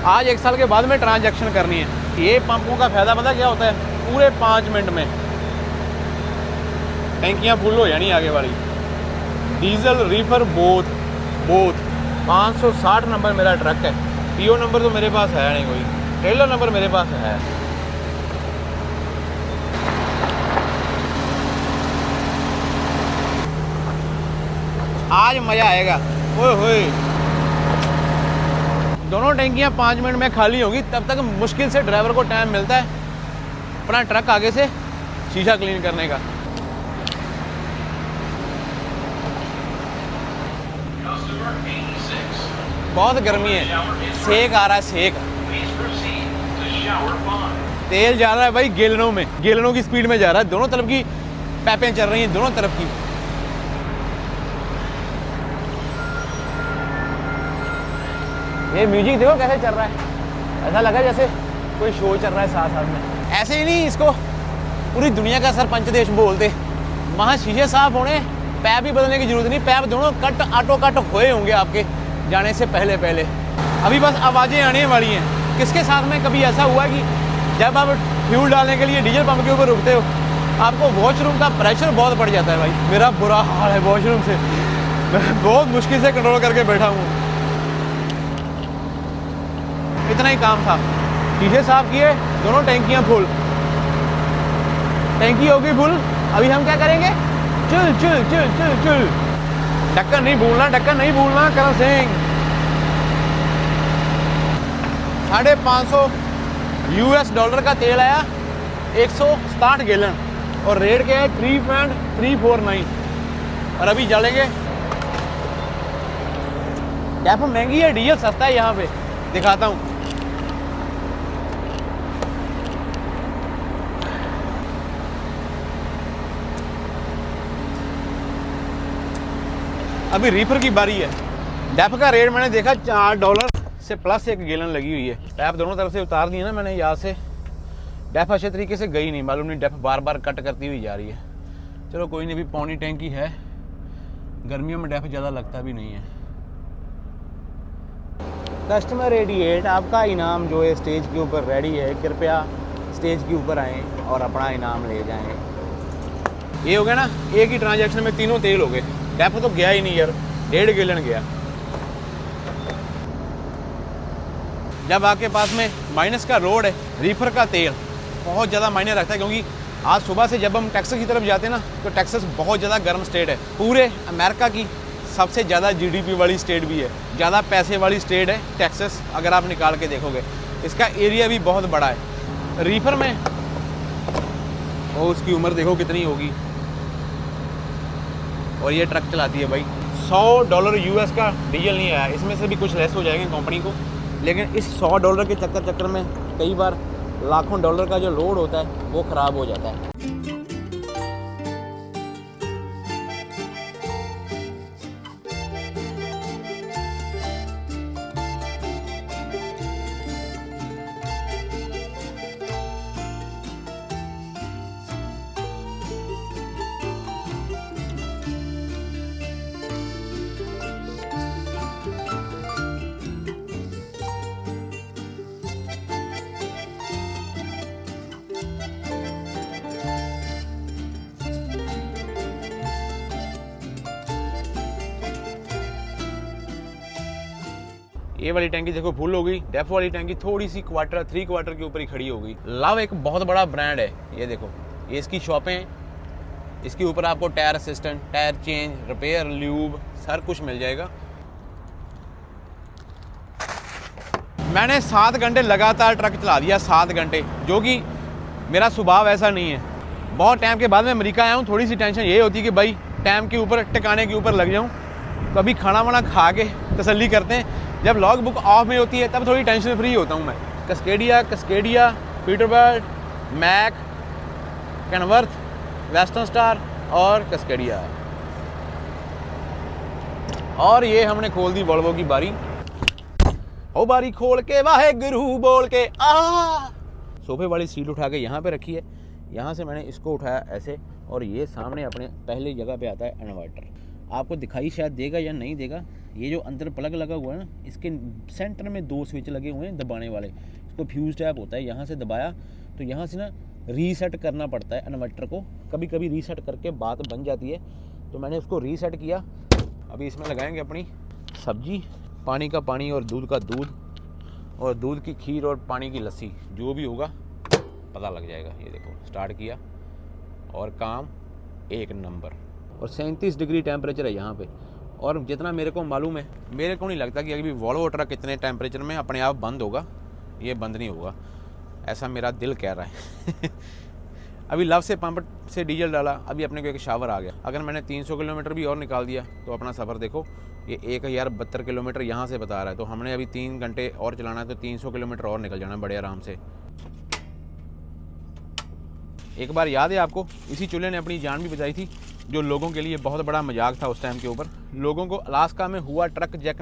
आज एक साल के बाद में ट्रांजैक्शन करनी है। ये पंपों का फायदा पता क्या होता है, पूरे 5 मिनट में टैंकियाँ फुल हो जानी आगे वाली। डीजल रीफर बोथ 560 नंबर मेरा ट्रक है। पीओ नंबर तो मेरे पास है नहीं, कोई ट्रेलर नंबर मेरे पास है। आज मजा आएगा। ओए होए, दोनों टैंकियाँ 5 मिनट में खाली होगी। तब तक मुश्किल से ड्राइवर को टाइम मिलता है अपना ट्रक आगे से शीशा क्लीन करने का। बहुत गर्मी है, सेक आ रहा है, सेक। तेल जा रहा है भाई गैलनों में, गैलनों की स्पीड में जा रहा है। दोनों तरफ की पाइपें चल रही हैं, दोनों तरफ की। ये म्यूजिक देखो कैसे चल रहा है, ऐसा लगा जैसे कोई शो चल रहा है साथ साथ में। ऐसे ही नहीं इसको पूरी दुनिया का सरपंच देश बोलते। वहाँ शीशे साफ होने, पैप भी बदलने की जरूरत नहीं। पैप दोनों कट ऑटो कट हुए होंगे आपके जाने से पहले पहले। अभी बस आवाज़ें आने वाली हैं। किसके साथ में कभी ऐसा हुआ कि जब आप फ्यूल डालने के लिए डीजल पंप के ऊपर रुकते हो, आपको वॉशरूम का प्रेशर बहुत बढ़ जाता है। भाई मेरा बुरा हाल है वॉशरूम से, मैं बहुत मुश्किल से कंट्रोल करके बैठा हूँ। इतना ही काम था, शीशे साफ किए, दोनों टैंकियाँ फुल। टैंकी होगी फुल। अभी हम क्या करेंगे, चल चल चल चल चल। ढक्कन नहीं भूलना, ढक्कन नहीं भूलना करण सिंह। 550 US डॉलर का तेल आया, 167 गैलन, और रेट क्या है 3.349। और अभी जलेंगे। डेफ महंगी है, डीजल सस्ता है। यहाँ पे दिखाता हूँ। अभी रीफर की बारी है। डेफ का रेट मैंने देखा $4 से प्लस 1 गैलन लगी हुई है। पैप दोनों तरफ से उतार दिए ना मैंने यहाँ से। डेफ अच्छे तरीके से गई नहीं, मालूम नहीं डेफ बार बार कट करती हुई जा रही है। चलो कोई नहीं, भी पौनी टैंकी है, गर्मियों में डेफ ज़्यादा लगता भी नहीं है। कस्टमर 88 आपका इनाम जो है स्टेज के ऊपर रेडी है। कृपया स्टेज के ऊपर आएँ और अपना इनाम ले जाएँ। ये हो गया ना, एक ही ट्रांजैक्शन में तीनों तेल हो गए। डेफ तो गया ही नहीं यार, 1.5 गैलन गया। जब आपके पास में माइनस का रोड है, रीफर का तेल बहुत ज़्यादा मायने रखता है। क्योंकि आज सुबह से जब हम टेक्सास की तरफ जाते हैं ना, तो टेक्सास बहुत ज़्यादा गर्म स्टेट है। पूरे अमेरिका की सबसे ज़्यादा GDP वाली स्टेट भी है, ज़्यादा पैसे वाली स्टेट है टेक्सास। अगर आप निकाल के देखोगे, इसका एरिया भी बहुत बड़ा है। रीफर में, और उसकी उम्र देखो कितनी होगी, और ये ट्रक चलाती है भाई। $100 यूएस का डीजल नहीं आया, इसमें से भी कुछ लेस हो जाएंगे कंपनी को, लेकिन इस $100 के चक्कर में कई बार लाखों डॉलर का जो लोड होता है वो ख़राब हो जाता है। ये वाली टैंकी देखो फुल हो गई, डेफ वाली टैंकी थोड़ी सी क्वार्टर 3 क्वार्टर के ऊपर ही खड़ी हो गई। लव एक बहुत बड़ा ब्रांड है, ये देखो, ये इसकी शॉपें हैं, इसके ऊपर आपको tyre assistant, tyre change, repair, lube, हर कुछ मिल जाएगा। मैंने 7 घंटे लगातार ट्रक चला दिया, 7 घंटे, जो कि मेरा स्वभाव ऐसा नहीं है। बहुत टाइम के बाद मैं अमेरिका आया हूँ, थोड़ी सी टेंशन ये होती है कि भाई टाइम के ऊपर, टिकाने के ऊपर लग जाऊँ। तो अभी खाना वाना खा के तसल्ली करते हैं, जब लॉग बुक ऑफ में होती है तब थोड़ी टेंशन फ्री होता हूँ मैं। कस्केडिया, पीटरबर्ग, मैक, कैनवर्थ, वेस्टर्न स्टार और कस्केडिया। और ये हमने खोल दी वॉल्वो की बारी, ओ बारी खोल के वाहेगुरु बोल के आ। सोफे वाली सीट उठा के यहाँ पे रखी है, यहाँ से मैंने इसको उठाया ऐसे, और ये सामने अपने पहली जगह पे आता है इन्वर्टर। आपको दिखाई शायद देगा या नहीं देगा, ये जो अंदर प्लग लगा हुआ है ना, इसके सेंटर में 2 स्विच लगे हुए हैं दबाने वाले। इसको फ्यूज टैप होता है, यहाँ से दबाया तो यहाँ से ना रीसेट करना पड़ता है इन्वर्टर को। कभी कभी रीसेट करके बात बन जाती है, तो मैंने उसको रीसेट किया। अभी इसमें लगाएंगे अपनी सब्जी, पानी का पानी और दूध का दूध, और दूध की खीर और पानी की लस्सी, जो भी होगा पता लग जाएगा। ये देखो स्टार्ट किया और काम 1 नंबर। और 37 डिग्री टेम्परेचर है यहाँ पे, और जितना मेरे को मालूम है, मेरे को नहीं लगता कि अभी वॉल्वो ट्रक इतने टेम्परेचर में अपने आप बंद होगा। ये बंद नहीं होगा, ऐसा मेरा दिल कह रहा है। अभी लव से पंप से डीजल डाला, अभी अपने को एक शावर आ गया। अगर मैंने 300 किलोमीटर भी और निकाल दिया तो अपना सफ़र देखो, ये 1072 किलोमीटर यहाँ से बता रहा है। तो हमने अभी 3 घंटे और चलाना है, तो 300 किलोमीटर और निकल जाना बड़े आराम से। एक बार याद है आपको, इसी चूल्हे ने अपनी जान भी बचाई थी, जो लोगों के लिए बहुत बड़ा मजाक था उस टाइम के ऊपर। लोगों को अलास्का में हुआ ट्रक जैक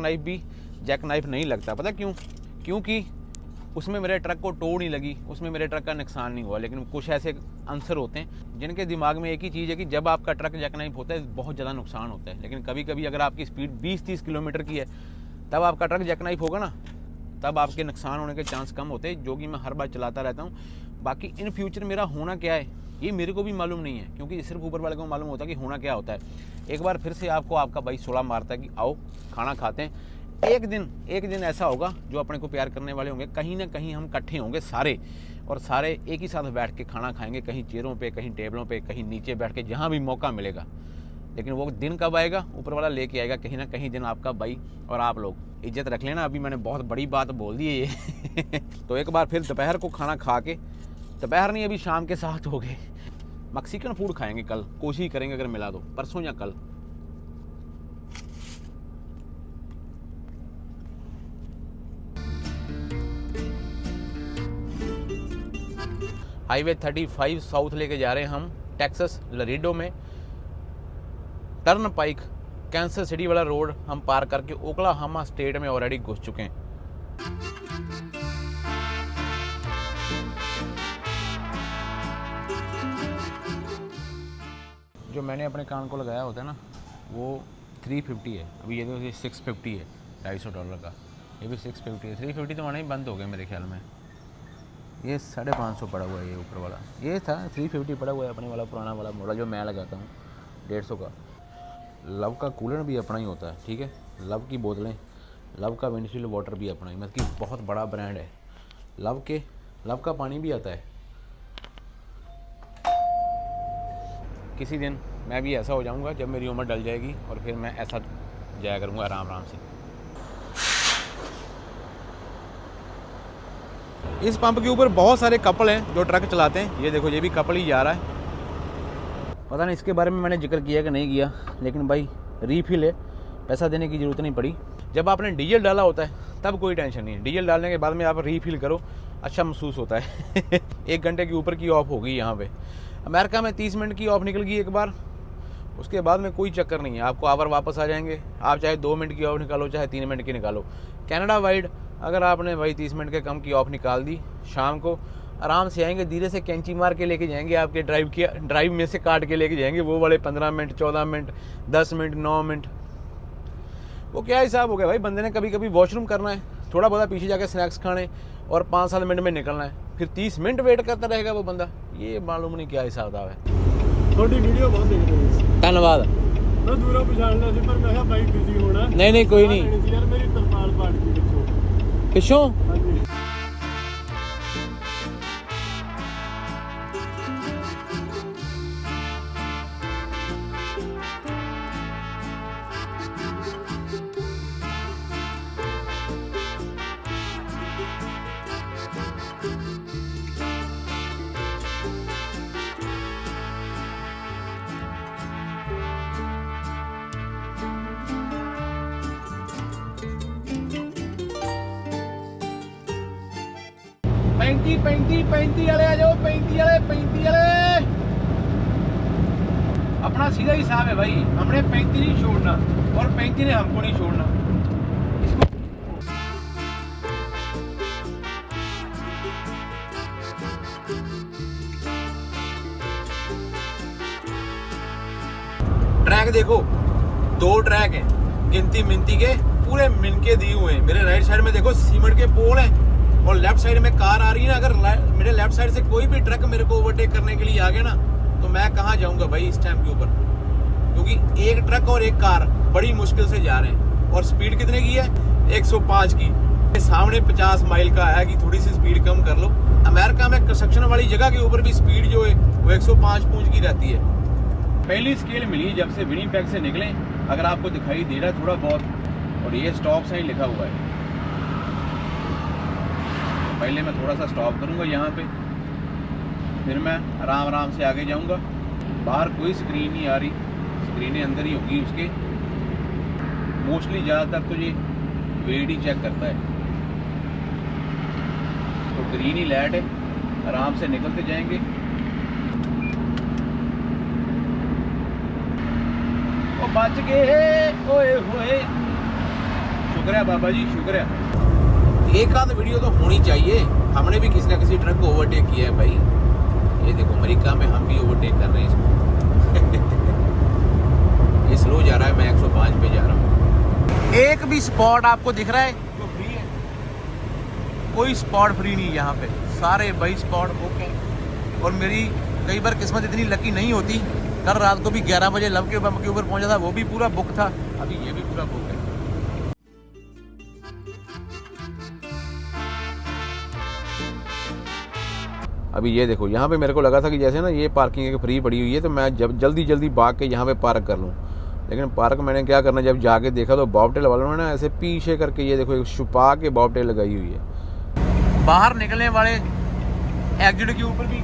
नाइफ नहीं लगता, पता क्यों? क्योंकि उसमें मेरे ट्रक को टो नहीं लगी, उसमें मेरे ट्रक का नुकसान नहीं हुआ। लेकिन कुछ ऐसे आंसर होते हैं जिनके दिमाग में एक ही चीज़ है कि जब आपका ट्रक जैक नाइफ होता है बहुत ज़्यादा नुकसान होता है। लेकिन कभी कभी अगर आपकी स्पीड 20-30 किलोमीटर की है, तब आपका ट्रक जैक नाइफ होगा ना, तब आपके नुकसान होने के चांस कम होते हैं, जो कि मैं हर बार चलाता रहता हूँ। बाकी इन फ्यूचर मेरा होना क्या है ये मेरे को भी मालूम नहीं है, क्योंकि सिर्फ ऊपर वाले को मालूम होता है कि होना क्या होता है। एक बार फिर से आपको आपका भाई सोला मारता है कि आओ खाना खाते हैं। एक दिन ऐसा होगा जो अपने को प्यार करने वाले होंगे, कहीं ना कहीं हम इकट्ठे होंगे सारे, और सारे एक ही साथ बैठ के खाना खाएंगे, कहीं चेयरों पे, कहीं टेबलों पे, कहीं नीचे बैठ के, जहाँ भी मौका मिलेगा। लेकिन वो दिन कब आएगा? ऊपर वाला लेके आएगा कहीं ना कहीं दिन, आपका भाई और आप लोग इज्जत रख लेना। अभी मैंने बहुत बड़ी बात बोल दी है ये। तो एक बार फिर दोपहर को खाना खा के, दोपहर नहीं अभी शाम के 7 हो गए, मैक्सिकन फूड खाएंगे कल, कोशिश करेंगे अगर मिला दो, परसों या कल। हाईवे 35 साउथ लेके जा रहे हैं हम, टेक्सास लरीडो में। टर्न पाइक कैंसस सिटी वाला रोड हम पार करके ओक्लाहोमा स्टेट में ऑलरेडी घुस चुके हैं। जो मैंने अपने कान को लगाया होता है ना, वो 350 है। अभी ये तो 650 है, $250 का। ये भी 650 है, 350 तो वहाँ ही बंद हो गया मेरे ख्याल में। ये 550 पड़ा हुआ है, ये ऊपर वाला ये था 350 पड़ा हुआ है, अपने वाला पुराना वाला मॉडल जो मैं लगाता हूँ 150 का। लव का कूलर भी अपना ही होता है, ठीक है। लव की बोतलें, लव का विंडशील्ड वाटर भी अपना ही, मतलब कि बहुत बड़ा ब्रांड है। लव का पानी भी आता है। किसी दिन मैं भी ऐसा हो जाऊंगा जब मेरी उम्र डल जाएगी, और फिर मैं ऐसा जाया करूंगा आराम से। इस पंप के ऊपर बहुत सारे कपल हैं जो ट्रक चलाते हैं। ये देखो, ये भी कपल ही जा रहा है। पता नहीं इसके बारे में मैंने जिक्र किया कि नहीं किया, लेकिन भाई रीफिल है, पैसा देने की ज़रूरत नहीं पड़ी। जब आपने डीजल डाला होता है तब कोई टेंशन नहीं है, डीजल डालने के बाद में आप रीफिल करो, अच्छा महसूस होता है। 1 घंटे के ऊपर की ऑफ हो गई यहाँ पे। अमेरिका में 30 मिनट की ऑफ निकल गई एक बार, उसके बाद में कोई चक्कर नहीं है, आपको आवर वापस आ जाएंगे। आप चाहे 2 मिनट की ऑफ निकालो, चाहे 3 मिनट की निकालो। कनाडा वाइड अगर आपने भाई 30 मिनट के कम की ऑफ निकाल दी, शाम को आराम से आएंगे, धीरे से कैंची मार के लेके जाएंगे, आपके ड्राइव में से काट के लेके जाएंगे। वो वाले 15 मिनट, 14 मिनट, 10 मिनट, 9 मिनट, वो क्या हिसाब हो गया भाई। बंदे ने कभी कभी वॉशरूम करना है, थोड़ा बहुत पीछे जाके स्नैक्स खाने और 5-7 मिनट में निकलना है, फिर 30 मिनट वेट करता रहेगा वो बंदा। ये मालूम नहीं क्या हिसाब किताब है। थोड़ी वीडियो बहुत देख रहे हैं। धन्यवाद। मैं दूरों पछाड़ना सी, पर मैं कहा भाई बिजी होना। नहीं कोई नहीं। यार मेरी तरपाल पाट गई पिछों हाँ जी। पैंती वाले आ जाओ, 35 वाले। अपना सीधा हिसाब है भाई, हमने 35 नहीं छोड़ना और 35 ने हमको नहीं छोड़ना। ट्रैक देखो, 2 ट्रैक हैं, गिनती मिनती के पूरे मिनके दिए हुए हैं। मेरे राइट साइड में देखो सीमेंट के पोल हैं और लेफ्ट साइड में कार आ रही है ना। अगर मेरे लेफ्ट साइड से कोई भी ट्रक मेरे को ओवरटेक करने के लिए आ गया ना, तो मैं कहाँ जाऊंगा भाई इस टाइम के ऊपर, क्योंकि एक ट्रक और एक कार बड़ी मुश्किल से जा रहे हैं। और स्पीड कितने की है? 105 की। सामने 50 माइल का है कि थोड़ी सी स्पीड कम कर लो। अमेरिका में कंस्ट्रक्शन वाली जगह के ऊपर भी स्पीड जो है वो 105 पूंछ की रहती है। पहली स्केल मिली जब से विनिपेग से निकले, अगर आपको दिखाई दे रहा है थोड़ा बहुत, और ये स्टॉप साइन लिखा हुआ है। पहले मैं थोड़ा सा स्टॉप करूंगा यहाँ पे, फिर मैं आराम से आगे जाऊंगा। बाहर कोई स्क्रीन नहीं आ रही, स्क्रीनें अंदर ही होगी उसके। मोस्टली ज़्यादातर तो ये वेट ही चेक करता है। तो ग्रीन ही लाइट है, आराम से निकलते जाएंगे। ओ बच गए, ओए होए, शुक्रिया बाबा जी, शुक्रिया। एक आध वीडियो तो होनी चाहिए। हमने भी किसी ना किसी ट्रक को ओवरटेक किया है भाई। ये देखो अमेरिका में हम भी ओवरटेक कर रहे हैं इसको। ये स्लो जा रहा है, मैं 105 पे जा रहा हूँ। एक भी स्पॉट आपको दिख रहा है जो फ्री है? कोई स्पॉट फ्री नहीं है यहाँ पे, सारे भाई स्पॉट बुक हैं। और मेरी कई बार किस्मत इतनी लकी नहीं होती। कल रात को भी 11 बजे लव के बम के ऊपर पहुंचा था, वो भी पूरा बुक था। अभी ये भी पूरा बुक है। अभी ये देखो, यहाँ पे मेरे को लगा था कि जैसे ना ये पार्किंग फ्री पड़ी हुई है, तो मैं जब जल्दी भाग के यहाँ पे पार्क कर लूँ। लेकिन पार्क मैंने क्या करना, जब जाके देखा तो बॉबटेल वालों ने ना ऐसे पीछे करके ये देखो एक छुपा के बॉबटेल लगाई हुई है। बाहर निकलने वाले एग्जिट के ऊपर भी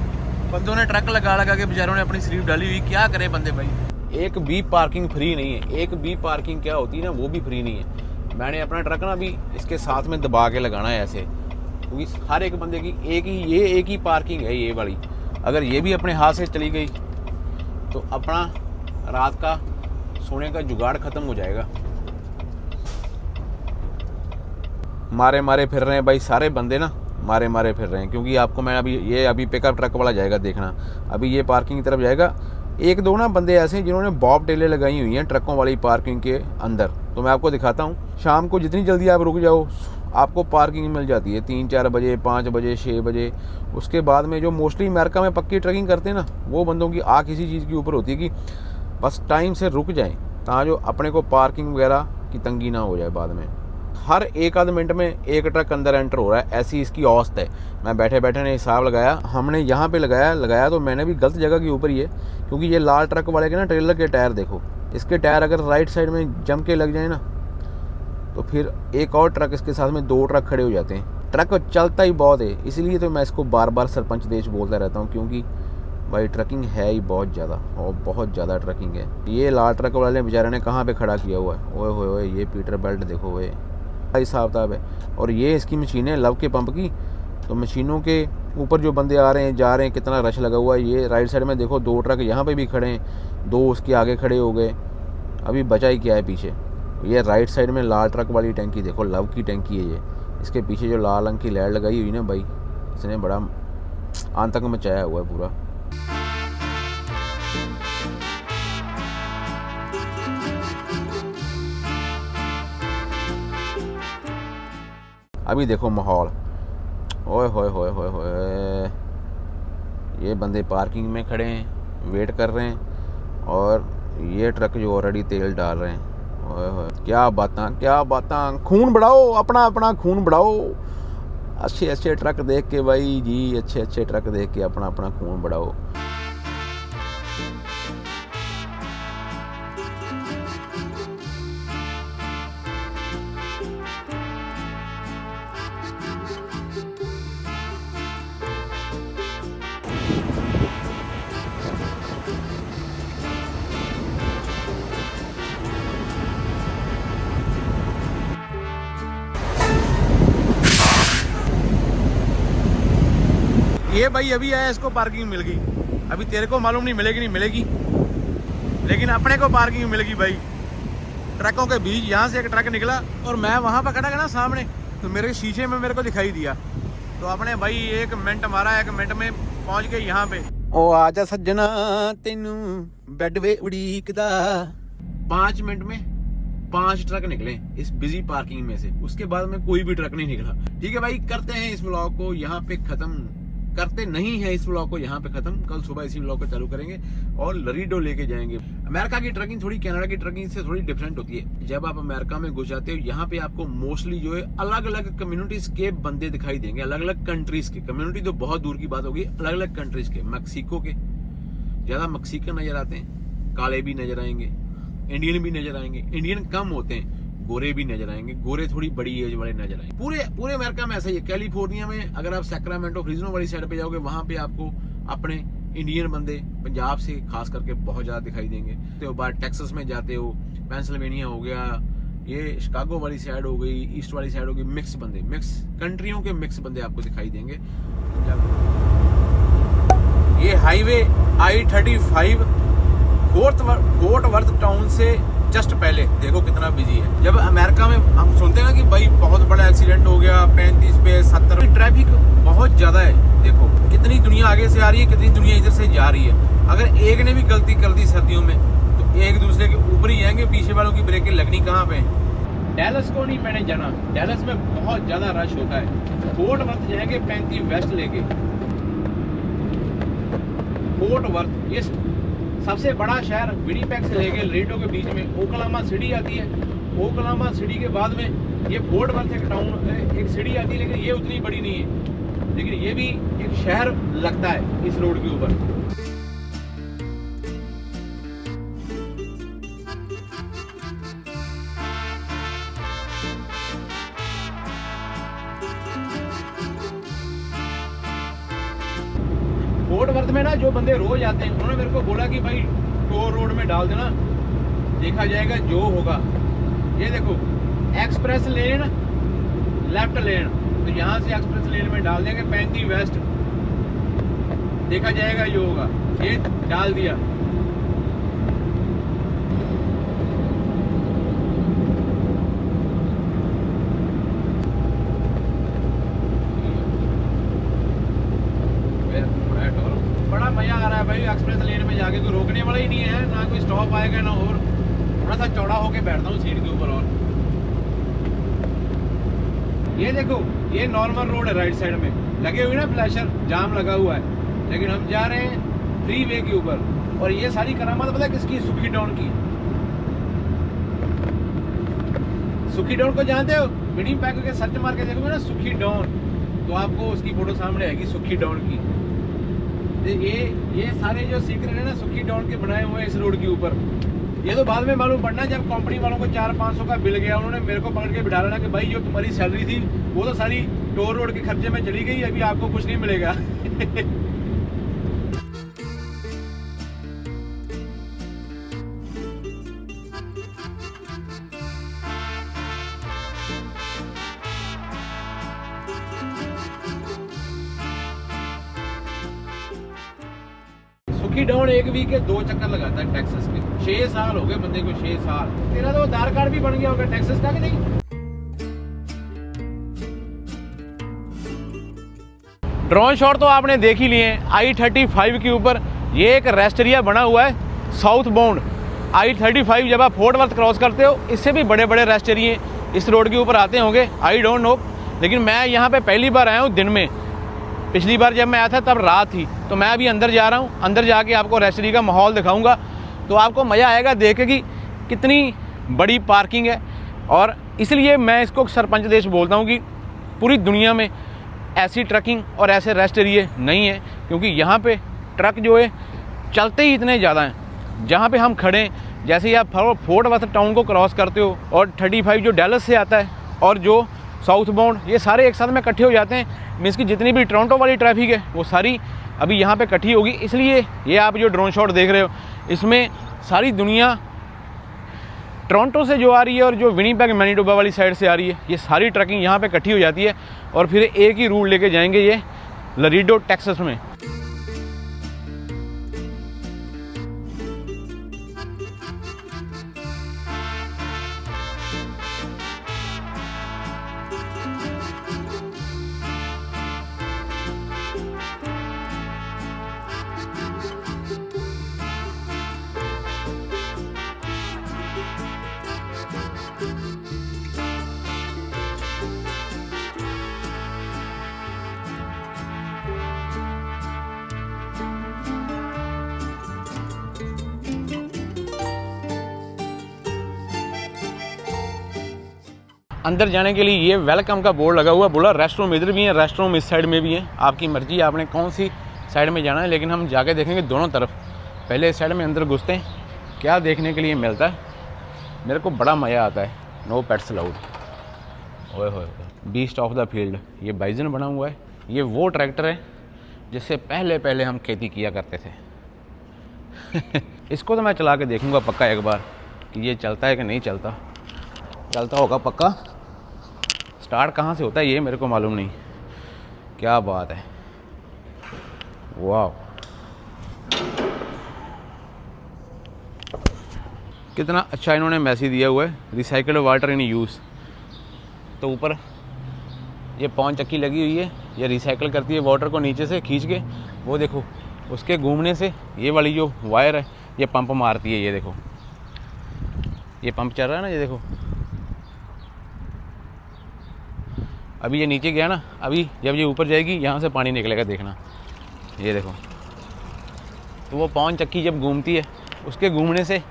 बंदों ने ट्रक लगा के बेचारों ने अपनी स्लीव डाली हुई। क्या करे बंदे भाई। एक भी पार्किंग फ्री नहीं है, एक भी पार्किंग क्या होती है ना, वो भी फ्री नहीं है। मैंने अपना ट्रक ना अभी इसके साथ में दबा के लगाना है ऐसे, क्योंकि हर एक बंदे की एक ही पार्किंग है ये वाली। अगर ये भी अपने हाथ से चली गई तो अपना रात का सोने का जुगाड़ खत्म हो जाएगा। मारे फिर रहे हैं भाई सारे बंदे ना, मारे फिर रहे हैं। क्योंकि आपको मैं अभी पिकअप ट्रक वाला जाएगा देखना, अभी ये पार्किंग की तरफ जाएगा। 1-2 ना बंदे ऐसे हैं जिन्होंने बॉब टेलें लगाई हुई हैं ट्रकों वाली पार्किंग के अंदर, तो मैं आपको दिखाता हूँ। शाम को जितनी जल्दी आप रुक जाओ आपको पार्किंग मिल जाती है, 3-4 बजे, 5 बजे, 6 बजे। उसके बाद में जो मोस्टली अमेरिका में पक्की ट्रकिंग करते हैं ना, वो बंदों की आँख इसी चीज़ के ऊपर होती है कि बस टाइम से रुक जाएं, ताकि जो अपने को पार्किंग वगैरह की तंगी ना हो जाए बाद में। हर 1-आध मिनट में एक ट्रक अंदर एंटर हो रहा है, ऐसी इसकी औसत है। मैं बैठे ने हिसाब लगाया, हमने यहाँ पे लगाया तो मैंने भी गलत जगह के ऊपर ही है। क्योंकि ये लाल ट्रक वाले के ना ट्रेलर के टायर देखो, इसके टायर अगर राइट साइड में जम के लग जाए ना, तो फिर एक और ट्रक इसके साथ में 2 ट्रक खड़े हो जाते हैं। ट्रक चलता ही बहुत है, इसलिए तो मैं इसको बार बार सरपंच देश बोलता रहता हूँ, क्योंकि भाई ट्रकिंग है ही बहुत ज़्यादा, और बहुत ज़्यादा ट्रकिंग है। ये लाल ट्रक वाले बेचारे ने कहाँ पे खड़ा किया हुआ है, ओए होए होए, ये पीटर बेल्ट देखो ओए, हिसाब किताब है। और ये इसकी मशीनें लव के पंप की, तो मशीनों के ऊपर जो बंदे आ रहे हैं जा रहे हैं, कितना रश लगा हुआ है। ये राइट साइड में देखो 2 ट्रक यहाँ पे भी खड़े हैं, 2 उसके आगे खड़े हो गए, अभी बचा ही क्या है पीछे। ये राइट साइड में लाल ट्रक वाली टैंकी देखो, लव की टैंकी है ये। इसके पीछे जो लाल रंग की लाइट लगाई हुई ना भाई, इसने बड़ा आतंक मचाया हुआ है पूरा। अभी देखो माहौल, ओए होए होए होए होए, ये बंदे पार्किंग में खड़े हैं, वेट कर रहे हैं, और ये ट्रक जो ऑलरेडी तेल डाल रहे हैं। ओए होए, क्या बातां, खून बढ़ाओ, अपना अपना खून बढ़ाओ। अच्छे अच्छे ट्रक देख के भाई जी, अच्छे अच्छे ट्रक देख के अपना अपना खून बढ़ाओ। ये भाई अभी आया, इसको पार्किंग मिल गई। अभी तेरे को मालूम नहीं मिलेगी, लेकिन अपने को पार्किंग मिल गई भाई। ट्रकों के बीच यहाँ से एक ट्रक निकला और मैं वहाँ पर खड़ा ना सामने, तो मेरे शीशे में मेरे को दिखाई दिया, तो अपने भाई 1 मिनट मारा, 1 मिनट में पहुँच गए यहाँ पे। ओ आजा सज्जना तेनू बेड वे उड़ीकदा। 5 मिनट में 5 ट्रक निकले इस बिजी पार्किंग में से, उसके बाद में कोई भी ट्रक नहीं निकला। ठीक है भाई, करते हैं इस व्लॉग को यहाँ पे खत्म, करते नहीं है इस व्लॉग को यहाँ पे खत्म। कल सुबह इसी व्लॉग को चालू करेंगे और लरीडो लेके जाएंगे। अमेरिका की ट्रकिंग थोड़ी कनाडा की ट्रकिंग से थोड़ी डिफरेंट होती है। जब आप अमेरिका में घुस जाते हो, यहाँ पे आपको मोस्टली जो है अलग अलग कम्युनिटीज के बंदे दिखाई देंगे, अलग अलग कंट्रीज के। कम्युनिटी तो बहुत दूर की बात होगी, अलग अलग कंट्रीज के। मैक्सिको के ज्यादा मैक्सिकन नजर आते हैं, काले भी नजर आएंगे, इंडियन भी नजर आएंगे। इंडियन कम होते हैं, गोरे भी नजर आएंगे, गोरे थोड़ी बड़ी एज वाले नजर आएंगे। पूरे अमेरिका में ऐसा ही है। कैलिफोर्निया में अगर आप सैक्रामेंटो फ्रिजनो वाली साइड पे जाओगे, वहां पे आपको अपने इंडियन बंदे पंजाब से खास करके बहुत ज्यादा दिखाई देंगे। तो बाद टेक्सास में जाते हो, पेंसिल्वेनिया हो गया, ये शिकागो वाली साइड हो गई, ईस्ट वाली साइड हो गई, मिक्स बंदे, मिक्स कंट्रियों के मिक्स बंदे आपको दिखाई देंगे। ये highway I-35 fort worth town से जस्ट पहले देखो कितना बिजी है। जब अमेरिका में हम सुनते हैं ना कि भाई बहुत बड़ा एक्सीडेंट हो गया, 35 पे 70, ट्रैफिक बहुत ज्यादा है। देखो कितनी दुनिया आगे से आ रही है, कितनी दुनिया इधर से जा रही है। अगर एक ने भी गलती कर दी सर्दियों में, तो एक दूसरे के ऊपर ही आएंगे, पीछे वालों की ब्रेकें लगनी कहाँ पे। डैलस को नहीं मैंने जाना, डैलस में बहुत ज्यादा रश होता है। फोर्ट वर्थ जाएंगे 35 वेस्ट लेके। फोर्ट वर्थ ये सबसे बड़ा शहर विनिपेग से लेके लरीडो के बीच में ओक्लाहोमा सिटी आती है। ओक्लाहोमा सिटी के बाद में ये फोर्ट वर्थ एक टाउन, एक सिटी आती है, लेकिन ये उतनी बड़ी नहीं है, लेकिन ये भी एक शहर लगता है इस रोड के ऊपर। फोर्ट वर्थ में ना जो बंदे रोज आते हैं, उन्होंने मेरे को बोला कि भाई टोर रोड में डाल देना, देखा जाएगा जो होगा। ये देखो एक्सप्रेस लेन, लेफ्ट लेन, तो यहाँ से एक्सप्रेस लेन में डाल देंगे 35 वेस्ट, देखा जाएगा जो होगा। ये डाल दिया। बड़ा मजा आ रहा है भाई एक्सप्रेस लेन में जाके, कोई रोकने वाला ही नहीं है, ना कोई स्टॉप आएगा ना। और थोड़ा सा चौड़ा होके बैठता हूँ सीट के ऊपर। और ये देखो ये नॉर्मल रोड है, राइट साइड में लगे हुए ना फ्लैशर, जाम लगा हुआ है, लेकिन हम जा रहे हैं फ्री वे के ऊपर। और ये सारी करामत पता है किसकी? सुखी डॉन की। सुखी डॉन को जानते हो? विनिपेग के सर्च मार के देखोगे ना सुखी डॉन, तो आपको उसकी फोटो सामने आएगी, सुखी डॉन की। ये सारे जो सीक्रेट है ना सुखी डॉन के बनाए हुए हैं इस रोड के ऊपर। ये तो बाद में मालूम पड़ना जब कंपनी वालों को 400-500 का बिल गया, उन्होंने मेरे को पकड़ के बिठा लेना कि भाई जो तुम्हारी सैलरी थी वो तो सारी टोल रोड के खर्चे में चली गई, अभी आपको कुछ नहीं मिलेगा। सुखी डाउन एक वीक के 2 चक्कर लगाता है टेक्सास के। 6 साल हो गए बंदे को, 6 साल। तेरा तो आधार कार्ड भी बन गया होगा टेक्सास का कि नहीं? ड्रोन शॉट तो आपने देख ही लिए। I-35 के ऊपर ये एक रेस्ट एरिया बना हुआ है साउथ बाउंड। I-35 जब आप फोर्ट वर्थ क्रॉस करते हो, इससे भी बड़े बड़े रेस्ट एरिए इस रोड के ऊपर आते होंगे, आई डोंट नो। लेकिन मैं यहाँ पे पहली बार आया हूँ दिन में। पिछली बार जब मैं आया था तब रात थी। तो मैं अभी अंदर जा रहा हूँ, अंदर जाके आपको रेस्ट एरिया का माहौल दिखाऊंगा, तो आपको मज़ा आएगा देख के कि कितनी बड़ी पार्किंग है। और इसलिए मैं इसको सरपंच देश बोलता हूँ कि पूरी दुनिया में ऐसी ट्रकिंग और ऐसे रेस्ट एरिए नहीं है, क्योंकि यहाँ पे ट्रक जो है चलते ही इतने ज़्यादा हैं। जहाँ पे हम खड़े हैं, जैसे ही आप फोर्ट वर्थ टाउन को क्रॉस करते हो और 35 जो डैलस से आता है और जो साउथ बाउंड, ये सारे एक साथ में इकट्ठे हो जाते हैं। मीन्स कि जितनी भी टोरंटो वाली ट्रैफिक है वो सारी अभी यहाँ पे इकट्ठी होगी। इसलिए ये आप जो ड्रोन शॉट देख रहे हो, इसमें सारी दुनिया टोरंटो से जो आ रही है और जो विनीपेग मैनीटोबा वाली साइड से आ रही है, ये सारी ट्रकिंग यहाँ पे इकट्ठी हो जाती है और फिर एक ही रूट लेके जाएंगे ये लरीडो टेक्सास में। अंदर जाने के लिए ये वेलकम का बोर्ड लगा हुआ, बोला रेस्ट रूम इधर भी है, रेस्ट रूम इस साइड में भी है, आपकी मर्जी आपने कौन सी साइड में जाना है। लेकिन हम जाके देखेंगे दोनों तरफ। पहले इस साइड में अंदर घुसते हैं, क्या देखने के लिए मिलता है। मेरे को बड़ा मज़ा आता है। No pets allowed. ओए होए, बीस्ट ऑफ द फील्ड। ये बाइजन बना हुआ है। ये वो ट्रैक्टर है जिससे पहले हम खेती किया करते थे। इसको तो मैं चला के देखूँगा पक्का एक बार कि ये चलता है कि नहीं चलता। चलता होगा पक्का। स्टार्ट कहाँ से होता है ये मेरे को मालूम नहीं। क्या बात है, वाह, कितना अच्छा इन्होंने मैसेज दिया हुआ है, रिसाइकल्ड वाटर इन यूज़। तो ऊपर ये पवन चक्की लगी हुई है, ये रिसाइकल करती है वाटर को नीचे से खींच के। वो देखो उसके घूमने से ये वाली जो वायर है ये पंप मारती है। ये देखो ये पंप चल रहा है ना, ये देखो। अभी ये नीचे गया ना, अभी जब ये ऊपर जाएगी यहाँ से पानी निकलेगा, देखना। ये देखो, तो वो पवन चक्की जब घूमती है उसके घूमने से,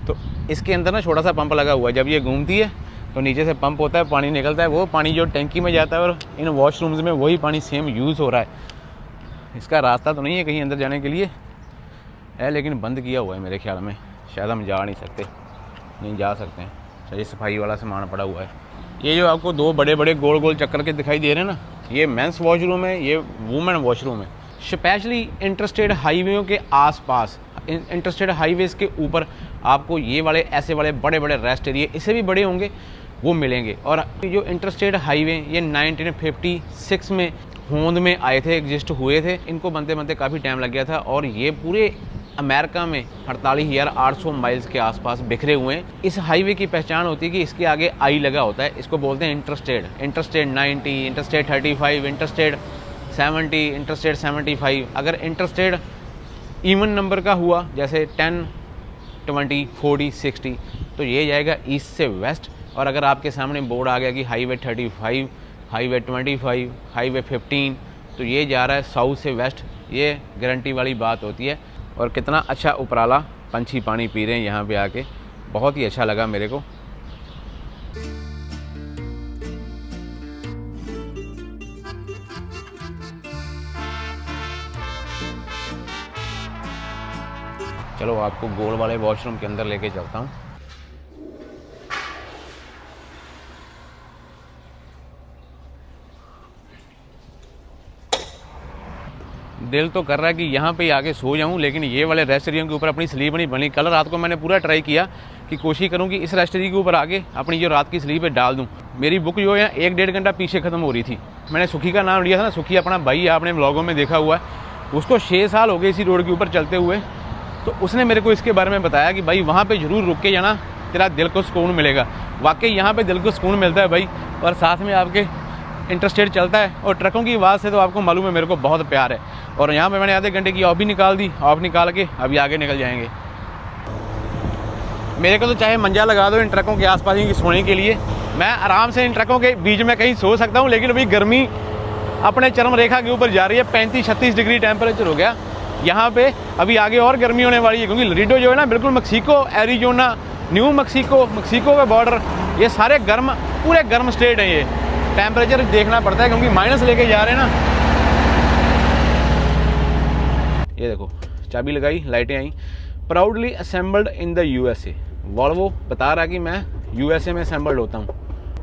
तो इसके अंदर ना छोटा सा पंप लगा हुआ है। जब ये घूमती है तो नीचे से पंप होता है, पानी निकलता है। वो पानी जो टैंकी में जाता है और इन वॉशरूम्स में वही पानी सेम यूज़ हो रहा है। इसका रास्ता तो नहीं है कहीं अंदर जाने के लिए है, लेकिन बंद किया हुआ है मेरे ख्याल में। शायद हम जा नहीं सकते, नहीं जा सकते हैं। ये सफाई वाला सामान पड़ा हुआ है। ये जो आपको दो बड़े बड़े गोल गोल चक्कर के दिखाई दे रहे हैं ना, ये मेंस वॉशरूम है, ये वुमेन वॉशरूम है। स्पेशली इंटरस्टेट हाईवेयों के आसपास, इंटरस्टेट हाईवेज़ के ऊपर आपको ये वाले ऐसे वाले बड़े बड़े रेस्ट एरिया, इससे भी बड़े होंगे, वो मिलेंगे। और जो इंटरस्टेट हाईवे ये 1956 में होंद में आए थे, एग्जिस्ट हुए थे। इनको बनते बनते काफ़ी टाइम लग गया था और ये पूरे अमेरिका में 48,800 माइल्स के आसपास बिखरे हुए हैं। इस हाईवे की पहचान होती है कि इसके आगे आई लगा होता है। इसको बोलते हैं interstate. Interstate 90, interstate 35, interstate 70, interstate 75। अगर इंटरस्टेट इवन नंबर का हुआ, जैसे 10, 20, 40, 60, तो ये जाएगा ईस्ट से वेस्ट। और अगर आपके सामने बोर्ड आ गया कि हाईवे 35, हाईवे 25, हाईवे 15, तो ये जा रहा है साउथ से वेस्ट। ये गारंटी वाली बात होती है। और कितना अच्छा उपराला पंछी पानी पी रहे हैं यहाँ पे आके, बहुत ही अच्छा लगा मेरे को। चलो आपको गोल वाले वॉशरूम के अंदर लेके चलता हूँ। दिल तो कर रहा है कि यहाँ पे ही आके सो जाऊँ, लेकिन ये वाले रेस्ट एरिया के ऊपर अपनी स्लीप नहीं बनी। कल रात को मैंने पूरा ट्राई किया कि कोशिश करूँ कि इस रेस्ट एरिया के ऊपर आके अपनी जो रात की स्लीप है डाल दूँ। मेरी बुक जो है 1-1.5 घंटा पीछे ख़त्म हो रही थी। मैंने सुखी का नाम लिया था ना, सुखी अपना भाई है, आपने व्लॉगों में देखा हुआ है। उसको 6 साल हो गए इसी रोड के ऊपर चलते हुए। तो उसने मेरे को इसके बारे में बताया कि भाई वहाँ पे ज़रूर रुक के जाना, तेरा दिल को सुकून मिलेगा। वाकई यहाँ पे दिल को सुकून मिलता है भाई, और साथ में आपके इंटरस्टेट चलता है, और ट्रकों की आवाज़ से तो आपको मालूम है मेरे को बहुत प्यार है। और यहाँ पे मैंने आधे घंटे की ऑफ भी निकाल दी, ऑफ निकाल के अभी आगे निकल जाएंगे। मेरे को तो चाहे मंजा लगा दो इन ट्रकों के आसपास ही सोने के लिए, मैं आराम से इन ट्रकों के बीच में कहीं सो सकता हूँ। लेकिन अभी गर्मी अपने चरम रेखा के ऊपर जा रही है, 35-36 डिग्री टेम्परेचर हो गया यहाँ पे। अभी आगे और गर्मी होने वाली है, क्योंकि लरीडो जो है ना बिल्कुल Mexico, Arizona, new Mexico, Mexico का बॉर्डर, ये सारे गर्म, पूरे गर्म स्टेट हैं। ये टेम्परेचर देखना पड़ता है क्योंकि माइनस लेके जा रहे हैं ना। ये देखो चाबी लगाई, लाइटें आई। Proudly assembled in the USA. Volvo बता रहा कि मैं यूएसए में असेंबल्ड होता हूँ।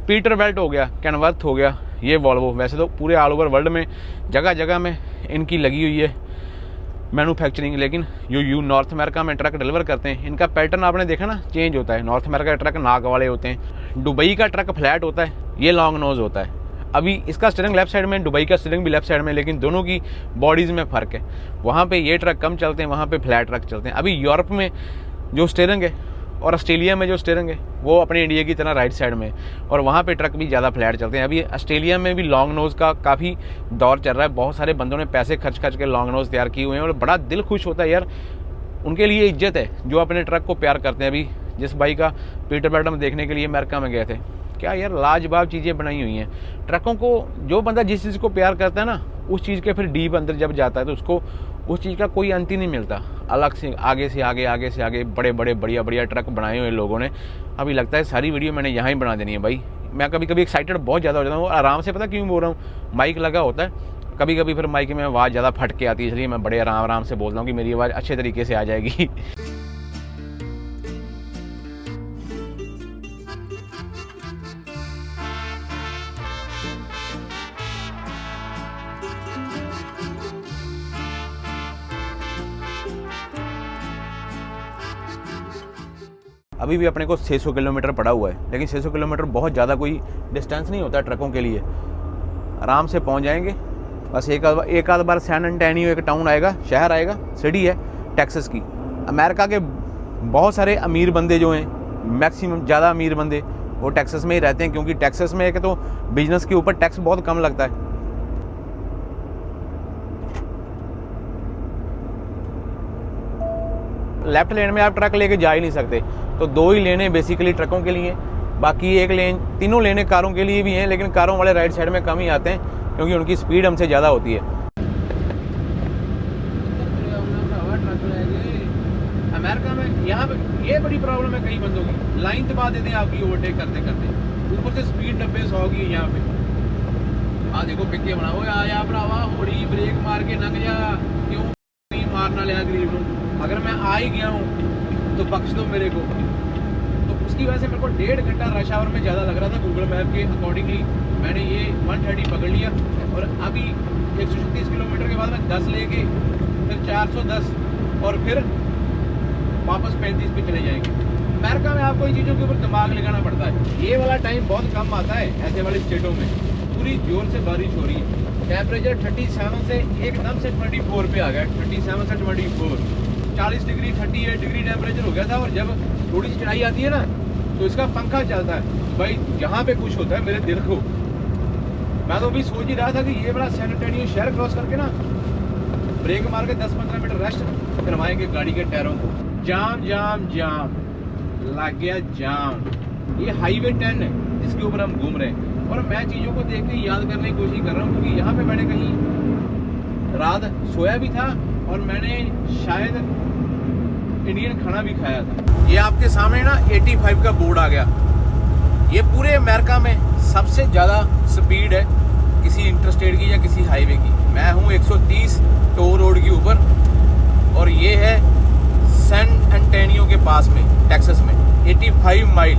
पीटर बेल्ट हो गया, कैनवर्थ हो गया, ये वॉल्वो। वैसे तो पूरे ऑल ओवर वर्ल्ड में जगह जगह में इनकी लगी हुई है मैन्युफैक्चरिंग, लेकिन यू नॉर्थ अमेरिका में ट्रक डिलीवर करते हैं, इनका पैटर्न आपने देखा ना चेंज होता है। नॉर्थ अमेरिका का ट्रक नाक वाले होते हैं, दुबई का ट्रक फ्लैट होता है, ये लॉन्ग नोज होता है। अभी इसका स्टीयरिंग लेफ्ट साइड में, दुबई का स्टीयरिंग भी लेफ्ट साइड में, लेकिन दोनों की बॉडीज़ में फ़र्क है। वहाँ पे ये ट्रक कम चलते हैं, वहाँ पे फ्लैट ट्रक चलते हैं। अभी यूरोप में जो स्टीयरिंग है और ऑस्ट्रेलिया में जो स्टीयरिंग है वो अपने इंडिया की तरह राइट साइड में, और वहाँ पे ट्रक भी ज़्यादा फ्लैट चलते हैं। अभी ऑस्ट्रेलिया में भी लॉन्ग नोज़ का काफ़ी दौर चल रहा है। बहुत सारे बंदों ने पैसे खर्च के लॉन्ग नोज़ तैयार किए हुए हैं, और बड़ा दिल खुश होता है यार, उनके लिए इज्जत है जो अपने ट्रक को प्यार करते हैं। अभी जिस भाई का पीटर बेल्ट में देखने के लिए अमेरिका में गए थे, क्या यार लाजवाब चीज़ें बनाई हुई हैं। ट्रकों को जो बंदा जिस चीज़ को प्यार करता है ना, उस चीज़ के फिर डीप अंदर जब जाता है तो उसको उस चीज़ का कोई अंत ही नहीं मिलता। अलग से आगे से आगे, आगे से आगे बड़े बड़े बढ़िया बढ़िया ट्रक बनाए हुए लोगों ने। अभी लगता है सारी वीडियो मैंने यहाँ ही बना देनी है भाई। मैं कभी कभी एक्साइटेड बहुत ज़्यादा हो जाता हूँ, आराम से, पता क्यों बोल रहा हूँ, माइक लगा होता है, कभी कभी फिर माइक में आवाज़ ज़्यादा फट के आती है, इसलिए मैं बड़े आराम से बोलता हूँ कि मेरी आवाज़ अच्छे तरीके से आ जाएगी। अभी भी अपने को 600 किलोमीटर पड़ा हुआ है, लेकिन 600 किलोमीटर बहुत ज़्यादा कोई डिस्टेंस नहीं होता ट्रकों के लिए, आराम से पहुंच जाएंगे। बस एक आध बार सैन एंटोनियो एक टाउन आएगा, शहर आएगा, सिटी है टेक्सास की। अमेरिका के बहुत सारे अमीर बंदे जो हैं, मैक्सिमम ज़्यादा अमीर बंदे वो टेक्सास में ही रहते हैं, क्योंकि टेक्सास में एक तो बिजनेस के ऊपर टैक्स बहुत कम लगता है। लेफ्ट लेन में आप ट्रक लेके जा ही नहीं सकते, तो 2 ही लेने बेसिकली ट्रकों के लिए, बाकी एक लेन, 3 लेने कारों के लिए भी हैं, लेकिन कारों वाले राइट साइड में कम ही आते हैं क्योंकि उनकी स्पीड हमसे ज़्यादा होती है। अमेरिका में यहाँ पे ये बड़ी प्रॉब्लम है, कई बंदों की लाइन दबा देते हैं आपकी ओवरटेक करते करते, ऊपर से स्पीड 90-100 की यहाँ पे। हाँ देखो पिक्के बनाओ, आया भरावा होड़ी ब्रेक मार के लंघ जा, क्यों नहीं मारना लिया गरीब को। अगर मैं आ ही गया हूँ तो बख्श दो मेरे को। तो उसकी वजह से मेरे को 1.5 घंटा रश आवर में ज़्यादा लग रहा था गूगल मैप के अकॉर्डिंगली। मैंने ये 130 पकड़ लिया, और अभी 136 किलोमीटर के बाद में 10 लेके फिर 410 और फिर वापस 35 पे चले जाएंगे। अमेरिका में आपको इन चीज़ों के ऊपर दिमाग लगाना पड़ता है। ये वाला टाइम बहुत कम आता है ऐसे वाली स्टेटों में, पूरी जोर से बारिश हो रही है। टेम्परेचर 37 से एकदम से 24 पे आ गया, 37 से 24, 40 डिग्री 38 डिग्री टेम्परेचर हो गया था। और जब थोड़ी सी चढ़ाई आती है ना तो इसका पंखा चलता है भाई, यहाँ पे कुछ होता है मेरे दिल को। मैं तो अभी सोच ही रहा था कि ये बड़ा सैन एंटोनियो शहर क्रॉस करके ना ब्रेक मार के 10-15 मिनट रेस्ट करवाएंगे गाड़ी के टायरों को। जाम जाम जाम लग गया जाम। ये हाईवे 10 है जिसके ऊपर हम घूम रहे हैं, और मैं चीज़ों को देख के याद करने की कोशिश कर रहा हूँ, क्योंकि यहाँ पे मैंने कहीं रात सोया भी था और मैंने शायद इंडियन खाना भी खाया था। ये आपके सामने ना 85 का बोर्ड आ गया। ये पूरे अमेरिका में सबसे ज़्यादा स्पीड है किसी इंटरस्टेट की या किसी हाईवे की। मैं हूँ 130 टो रोड के ऊपर, और ये है सैन एंटोनियो के पास में टेक्सास में 85 माइल।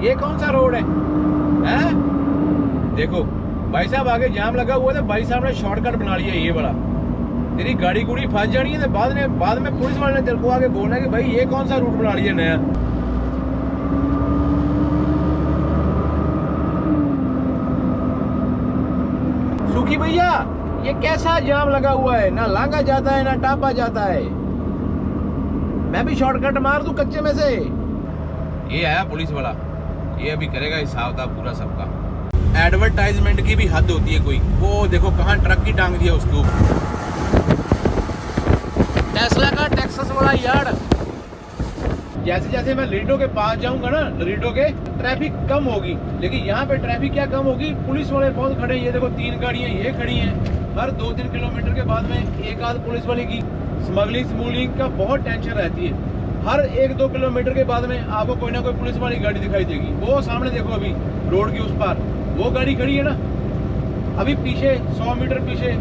ये कौन सा रोड है? हैं? देखो भाई साहब आगे जाम लगा हुआ था, भाई साहब ने शॉर्टकट बना लिया ये वाला। तेरी गाड़ी गुड़ी फंस जानी है तो बाद में पुलिस वाले ने तेरे को आगे बोलना है कि भाई ये कौन सा रूट बना लिया नया। सुखी भैया ये कैसा जाम लगा हुआ है, ना लांगा जाता है ना टापा जाता है। मैं भी शॉर्टकट मार दूं कच्चे में से। ये आया पुलिस वाला, ये अभी करेगा हिसाब था पूरा सबका। एडवर्टाइजमेंट की भी हद होती है कोई। वो देखो कहाँ ट्रक की टांग दिया उसको। टेस्ला का टेक्सास वाला यार्ड। जैसे जैसे मैं लरीटो के पास जाऊंगा ना, लरीटो के, ट्रैफिक कम होगी। लेकिन यहाँ पे ट्रैफिक क्या कम होगी, पुलिस वाले बहुत खड़े हैं। ये देखो 3 गाड़ियाँ ये खड़ी हैं। हर 2-3 किलोमीटर के बाद में एक आध पुलिस वाले की स्मगलिंग का बहुत टेंशन रहती है। हर 1-2 किलोमीटर के बाद में आपको कोई ना कोई पुलिस वाली गाड़ी दिखाई देगी। वो सामने देखो अभी रोड के उस पार वो गाड़ी खड़ी है ना, अभी पीछे 100 मीटर पीछे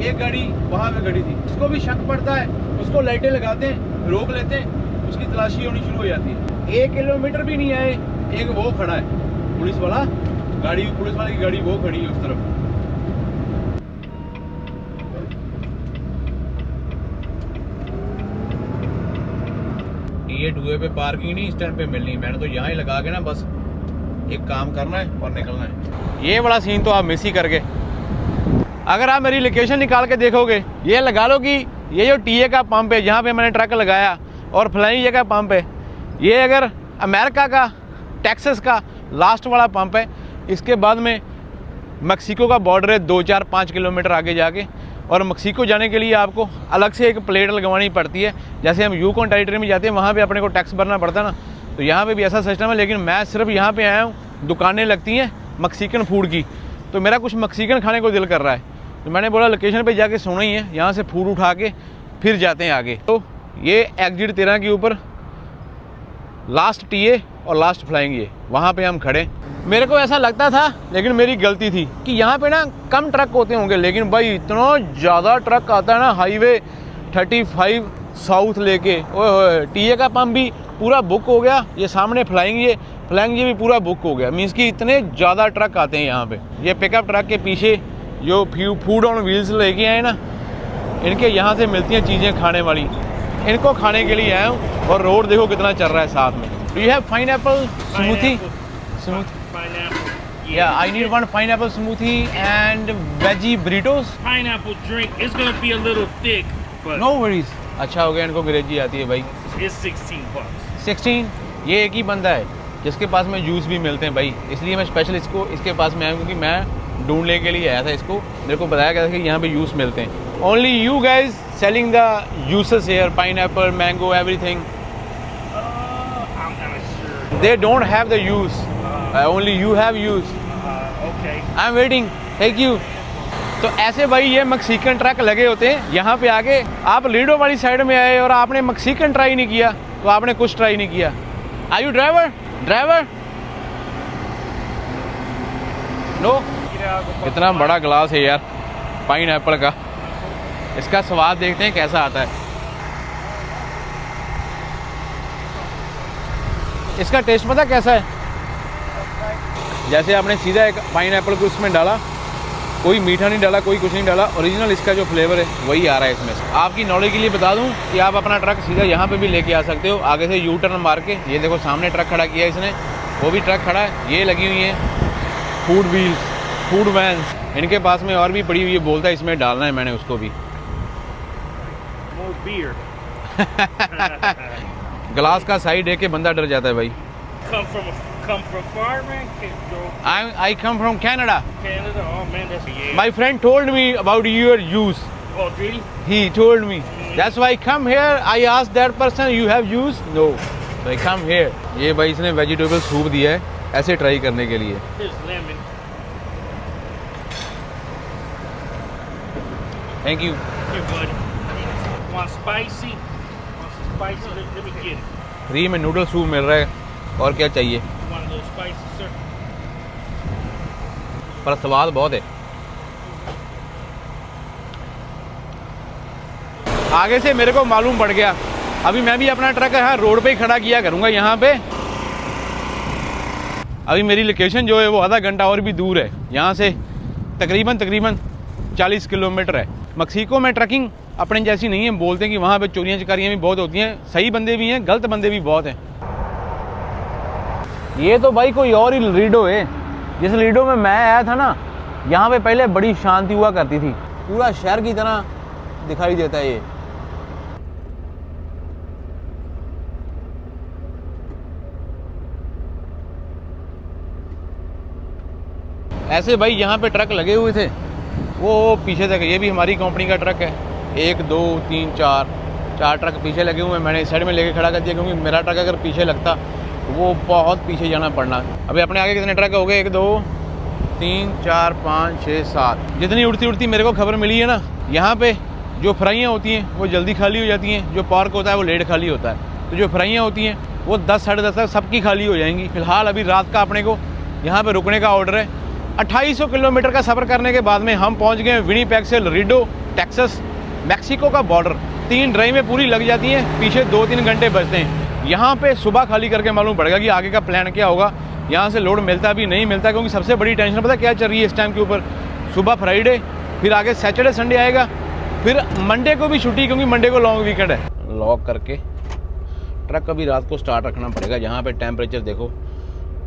एक गाड़ी वहां पे खड़ी थी। उसको भी शक पड़ता है, उसको लाइटें लगाते हैं, रोक लेते हैं, उसकी तलाशी होनी शुरू हो जाती है। 1 किलोमीटर भी नहीं आए, एक वो खड़ा है पुलिस वाला गाड़ी, पुलिस वाले की गाड़ी वो खड़ी है उस तरफ। ये टूए पे पार्किंग नहीं इस टाइम पे मिलनी, मैंने तो यहाँ ही लगा के ना बस एक काम करना है और निकलना है। ये बड़ा सीन तो आप मिस ही करके। अगर आप मेरी लोकेशन निकाल के देखोगे, ये लगा लो कि ये जो टीए का पंप है जहाँ पे मैंने ट्रक लगाया और फलानी जगह पंप है, ये अगर अमेरिका का टेक्सास का लास्ट वाला पंप है, इसके बाद में मैक्सिको का बॉर्डर है 2-4-5 किलोमीटर आगे जाके। और मैक्सिको जाने के लिए आपको अलग से एक प्लेट लगवानी पड़ती है। जैसे हम यूकोन टेरिटरी में जाते हैं वहाँ पे अपने को टैक्स भरना पड़ता है ना, तो यहाँ पे भी ऐसा सिस्टम है। लेकिन मैं सिर्फ यहाँ पे आया हूँ, दुकानें लगती हैं मैक्सिकन फूड की, तो मेरा कुछ मैक्सिकन खाने को दिल कर रहा है, तो मैंने बोला लोकेशन पे जाके सोना ही है, यहाँ से फूड उठा के फिर जाते हैं आगे। तो ये एग्जिट 13 के ऊपर लास्ट टीए और लास्ट फ्लाइंग, ये वहाँ पे हम खड़े। मेरे को ऐसा लगता था, लेकिन मेरी गलती थी कि यहाँ पे ना कम ट्रक होते होंगे, लेकिन भाई इतना ज़्यादा ट्रक आता है ना हाईवे 35 साउथ लेके। ओए टीए का पंप भी पूरा बुक हो गया, ये सामने फ्लाइंग ये भी पूरा बुक हो गया। मीन्स कि इतने ज़्यादा ट्रक आते हैं यहाँ पे। ये पिकअप ट्रक के पीछे जो फूड ऑन व्हील्स लेके आए ना, इनके यहाँ से मिलती हैं चीज़ें खाने वाली, इनको खाने के लिए आया हूँ। और रोड देखो कितना चल रहा है साथ में। Do you have pineapple smoothie? Pineapple. Yeah, I need one pineapple smoothie and veggie burritos. Pineapple drink. It's gonna be a little thick, but No worries. अच्छा हो गया, इनको अंग्रेजी आती है भाई। it's $16. 16, ये एक ही बंदा है जिसके पास में जूस भी मिलते हैं भाई, इसलिए मैं स्पेशल इसके पास में आया हूँ, क्योंकि मैं ढूंढने के लिए आया था इसको। मेरे को बताया गया था कि यहाँ पे जूस मिलते हैं। Only you guys selling the juices here, pineapple, mango, everything. I'm not sure. They don't have the juice. Only you have juice. Okay. I'm waiting. Thank you. तो ऐसे भाई ये मैक्सिकन ट्रक लगे होते हैं यहाँ पे आगे। आप लीडो वाली साइड में आए और आपने मैक्सिकन ट्राई नहीं किया तो आपने कुछ ट्राई नहीं किया। Are you driver? नो। इतना बड़ा ग्लास है यार पाइनएप्पल का, इसका स्वाद देखते हैं कैसा आता है। इसका टेस्ट पता कैसा है? जैसे आपने सीधा एक पाइनएप्पल को उसमें डाला, कोई मीठा नहीं डाला, कोई कुछ नहीं डाला, ओरिजिनल इसका जो फ्लेवर है वही आ रहा है इसमें से। आपकी नॉलेज के लिए बता दूं कि आप अपना ट्रक सीधा यहाँ पे भी लेके आ सकते हो, आगे से यू टर्न मार के। ये देखो सामने ट्रक खड़ा किया है इसने, वो भी ट्रक खड़ा है, ये लगी हुई है फूड व्हील्स, फूड वैन्स। इनके पास में और भी पड़ी हुई है, बोलता है इसमें डालना है, मैंने उसको भी। More beer. ग्लास का साइड देख के बंदा डर जाता है भाई। Come from far, man. Can't go I come from Canada. Canada. Oh man, that's yeah. My friend told me about your juice. Oh, did he? He told me. That's why I come here. I asked that person, you have juice? No. So I come here. ये भाई इसने वेजिटेबल सूप दिया है ऐसे ट्राई करने के लिए। There's lemon. Thank you. Here, buddy. Want spicy? Want some spicy? Let me get it. Free में नूडल सूप मिल रहा है, और क्या चाहिए। You want a little spicy, sir? पर स्वाद बहुत है। आगे से मेरे को मालूम पड़ गया। अभी मैं भी अपना ट्रक यहाँ रोड पे ही खड़ा किया करूँगा यहाँ पे। अभी मेरी लोकेशन जो है वो आधा घंटा और भी दूर है यहाँ से, तकरीबन 40 किलोमीटर है। मक्सिको में ट्रकिंग अपने जैसी नहीं है, बोलते हैं कि वहाँ पे चोरियाँ चकारियाँ भी बहुत होती हैं, सही बंदे भी हैं, गलत बंदे भी बहुत हैं। ये तो भाई कोई और ही लीडो है। जिस लीडो में मैं आया था ना, यहाँ पे पहले बड़ी शांति हुआ करती थी, पूरा शहर की तरह दिखाई देता है ये। ऐसे भाई यहाँ पे ट्रक लगे हुए थे, वो पीछे तक, ये भी हमारी कंपनी का ट्रक है। 1 2 3 4 ट्रक पीछे लगे हुए हैं। मैंने इस साइड में लेके खड़ा कर दिया क्योंकि मेरा ट्रक अगर पीछे लगता तो वो बहुत पीछे जाना पड़ना। अभी अपने आगे कितने ट्रक हो गए? 1 2 3 4 5 6 7। जितनी उड़ती मेरे को खबर मिली है ना, यहाँ पे जो फ्राइयाँ होती हैं वो जल्दी खाली हो जाती हैं, जो पार्क होता है वो लेट खाली होता है। तो जो फ्राइयाँ होती हैं वो 10 साढ़े 10 तक सबकी खाली हो जाएंगी। फिलहाल अभी रात का अपने को यहाँ पे रुकने का ऑर्डर है। 2800 किलोमीटर का सफ़र करने के बाद में हम पहुँच गए विनीपेग से लरीडो, टेक्सास, मैक्सिको का बॉर्डर। 3 ड्राइवें पूरी लग जाती हैं, पीछे 2-3 घंटे बचते हैं। यहाँ पे सुबह खाली करके मालूम पड़ेगा कि आगे का प्लान क्या होगा। यहाँ से लोड मिलता भी नहीं मिलता, क्योंकि सबसे बड़ी टेंशन पता क्या चल रही है इस टाइम के ऊपर? सुबह फ्राइडे, फिर आगे सैटरडे संडे आएगा, फिर मंडे को भी छुट्टी, क्योंकि मंडे को लॉन्ग वीकेंड है। लॉक करके ट्रक अभी रात को स्टार्ट रखना पड़ेगा। यहाँ पे टेम्परेचर देखो,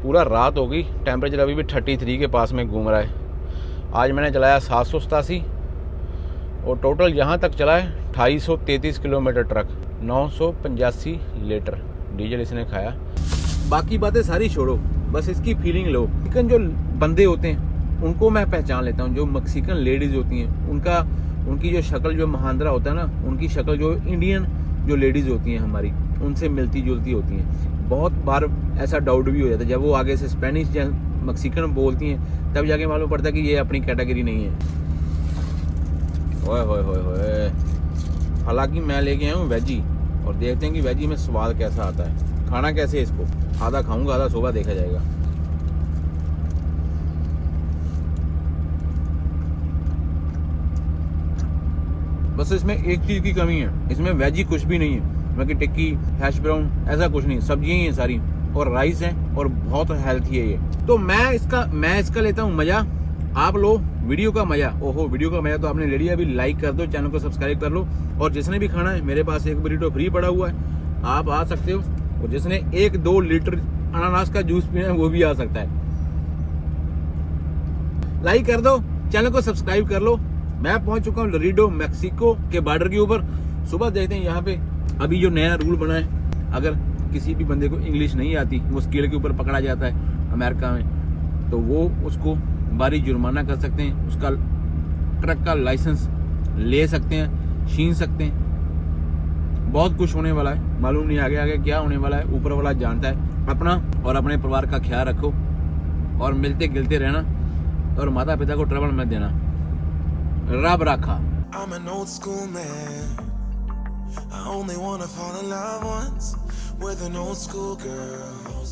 पूरा रात हो गई, टेम्परेचर अभी भी 33 के पास में घूम रहा है। आज मैंने चलाया 787 और टोटल यहाँ तक चला है 2833 किलोमीटर ट्रक, 985 लीटर डीजल इसने खाया। बाकी बातें सारी छोड़ो, बस इसकी फीलिंग लो। मक्सिकन जो बंदे होते हैं उनको मैं पहचान लेता हूँ, जो मक्सिकन लेडीज़ होती हैं उनकी जो शक्ल, जो महांद्रा होता है ना, उनकी शक्ल जो इंडियन जो लेडीज़ होती हैं हमारी, उनसे मिलती जुलती होती हैं। बहुत बार ऐसा डाउट भी हो जाता है जब वो आगे से स्पेनिश या मक्सिकन बोलती हैं, तब जाके मालूम पड़ता है कि ये अपनी कैटेगरी नहीं है। ओए होए होए होए। हालांकि मैं लेके आया हूँ वेजी, और देखते हैं कि वेजी में स्वाद कैसा आता है। खाना कैसे है इसको? आधा खाऊंगा, आधा सुबह देखा जाएगा। बस इसमें एक चीज की कमी है, इसमें वेजी कुछ भी नहीं है। बाकी टिक्की, हैश ब्राउन, ऐसा कुछ नहीं, सब्जियां ही हैं सारी, और राइस है, और बहुत हेल्थी है ये। तो मैं इसका लेता हूँ मजा, आप लो वीडियो का मजा। ओहो, वीडियो का मजा तो आपने ले लिया, अभी लाइक कर दो, चैनल को सब्सक्राइब कर लो। और जिसने भी खाना है, मेरे पास एक बरीटो फ्री पड़ा हुआ है, आप आ सकते हो। और जिसने 1-2 लीटर अनानास का जूस पीना है वो भी आ सकता है। लाइक कर दो, चैनल को सब्सक्राइब कर लो। मैं पहुंच चुका हूँ लरीडो, मैक्सिको के बॉर्डर के ऊपर। सुबह देखते हैं यहाँ पे अभी जो नया रूल बना है, अगर किसी भी बंदे को इंग्लिश नहीं आती, वो स्केल के ऊपर पकड़ा जाता है अमेरिका में, तो वो उसको भारी जुर्माना कर सकते हैं, उसका ट्रक का लाइसेंस ले सकते हैं, छीन सकते हैं। बहुत कुछ होने वाला है, मालूम नहीं आगे आगे क्या होने वाला है, ऊपर वाला जानता है। अपना और अपने परिवार का ख्याल रखो, और मिलते गिलते रहना, और माता पिता को ट्रबल मत देना। रब रखा। I'm an old school man. I only wanna fall in love once with an old school girl.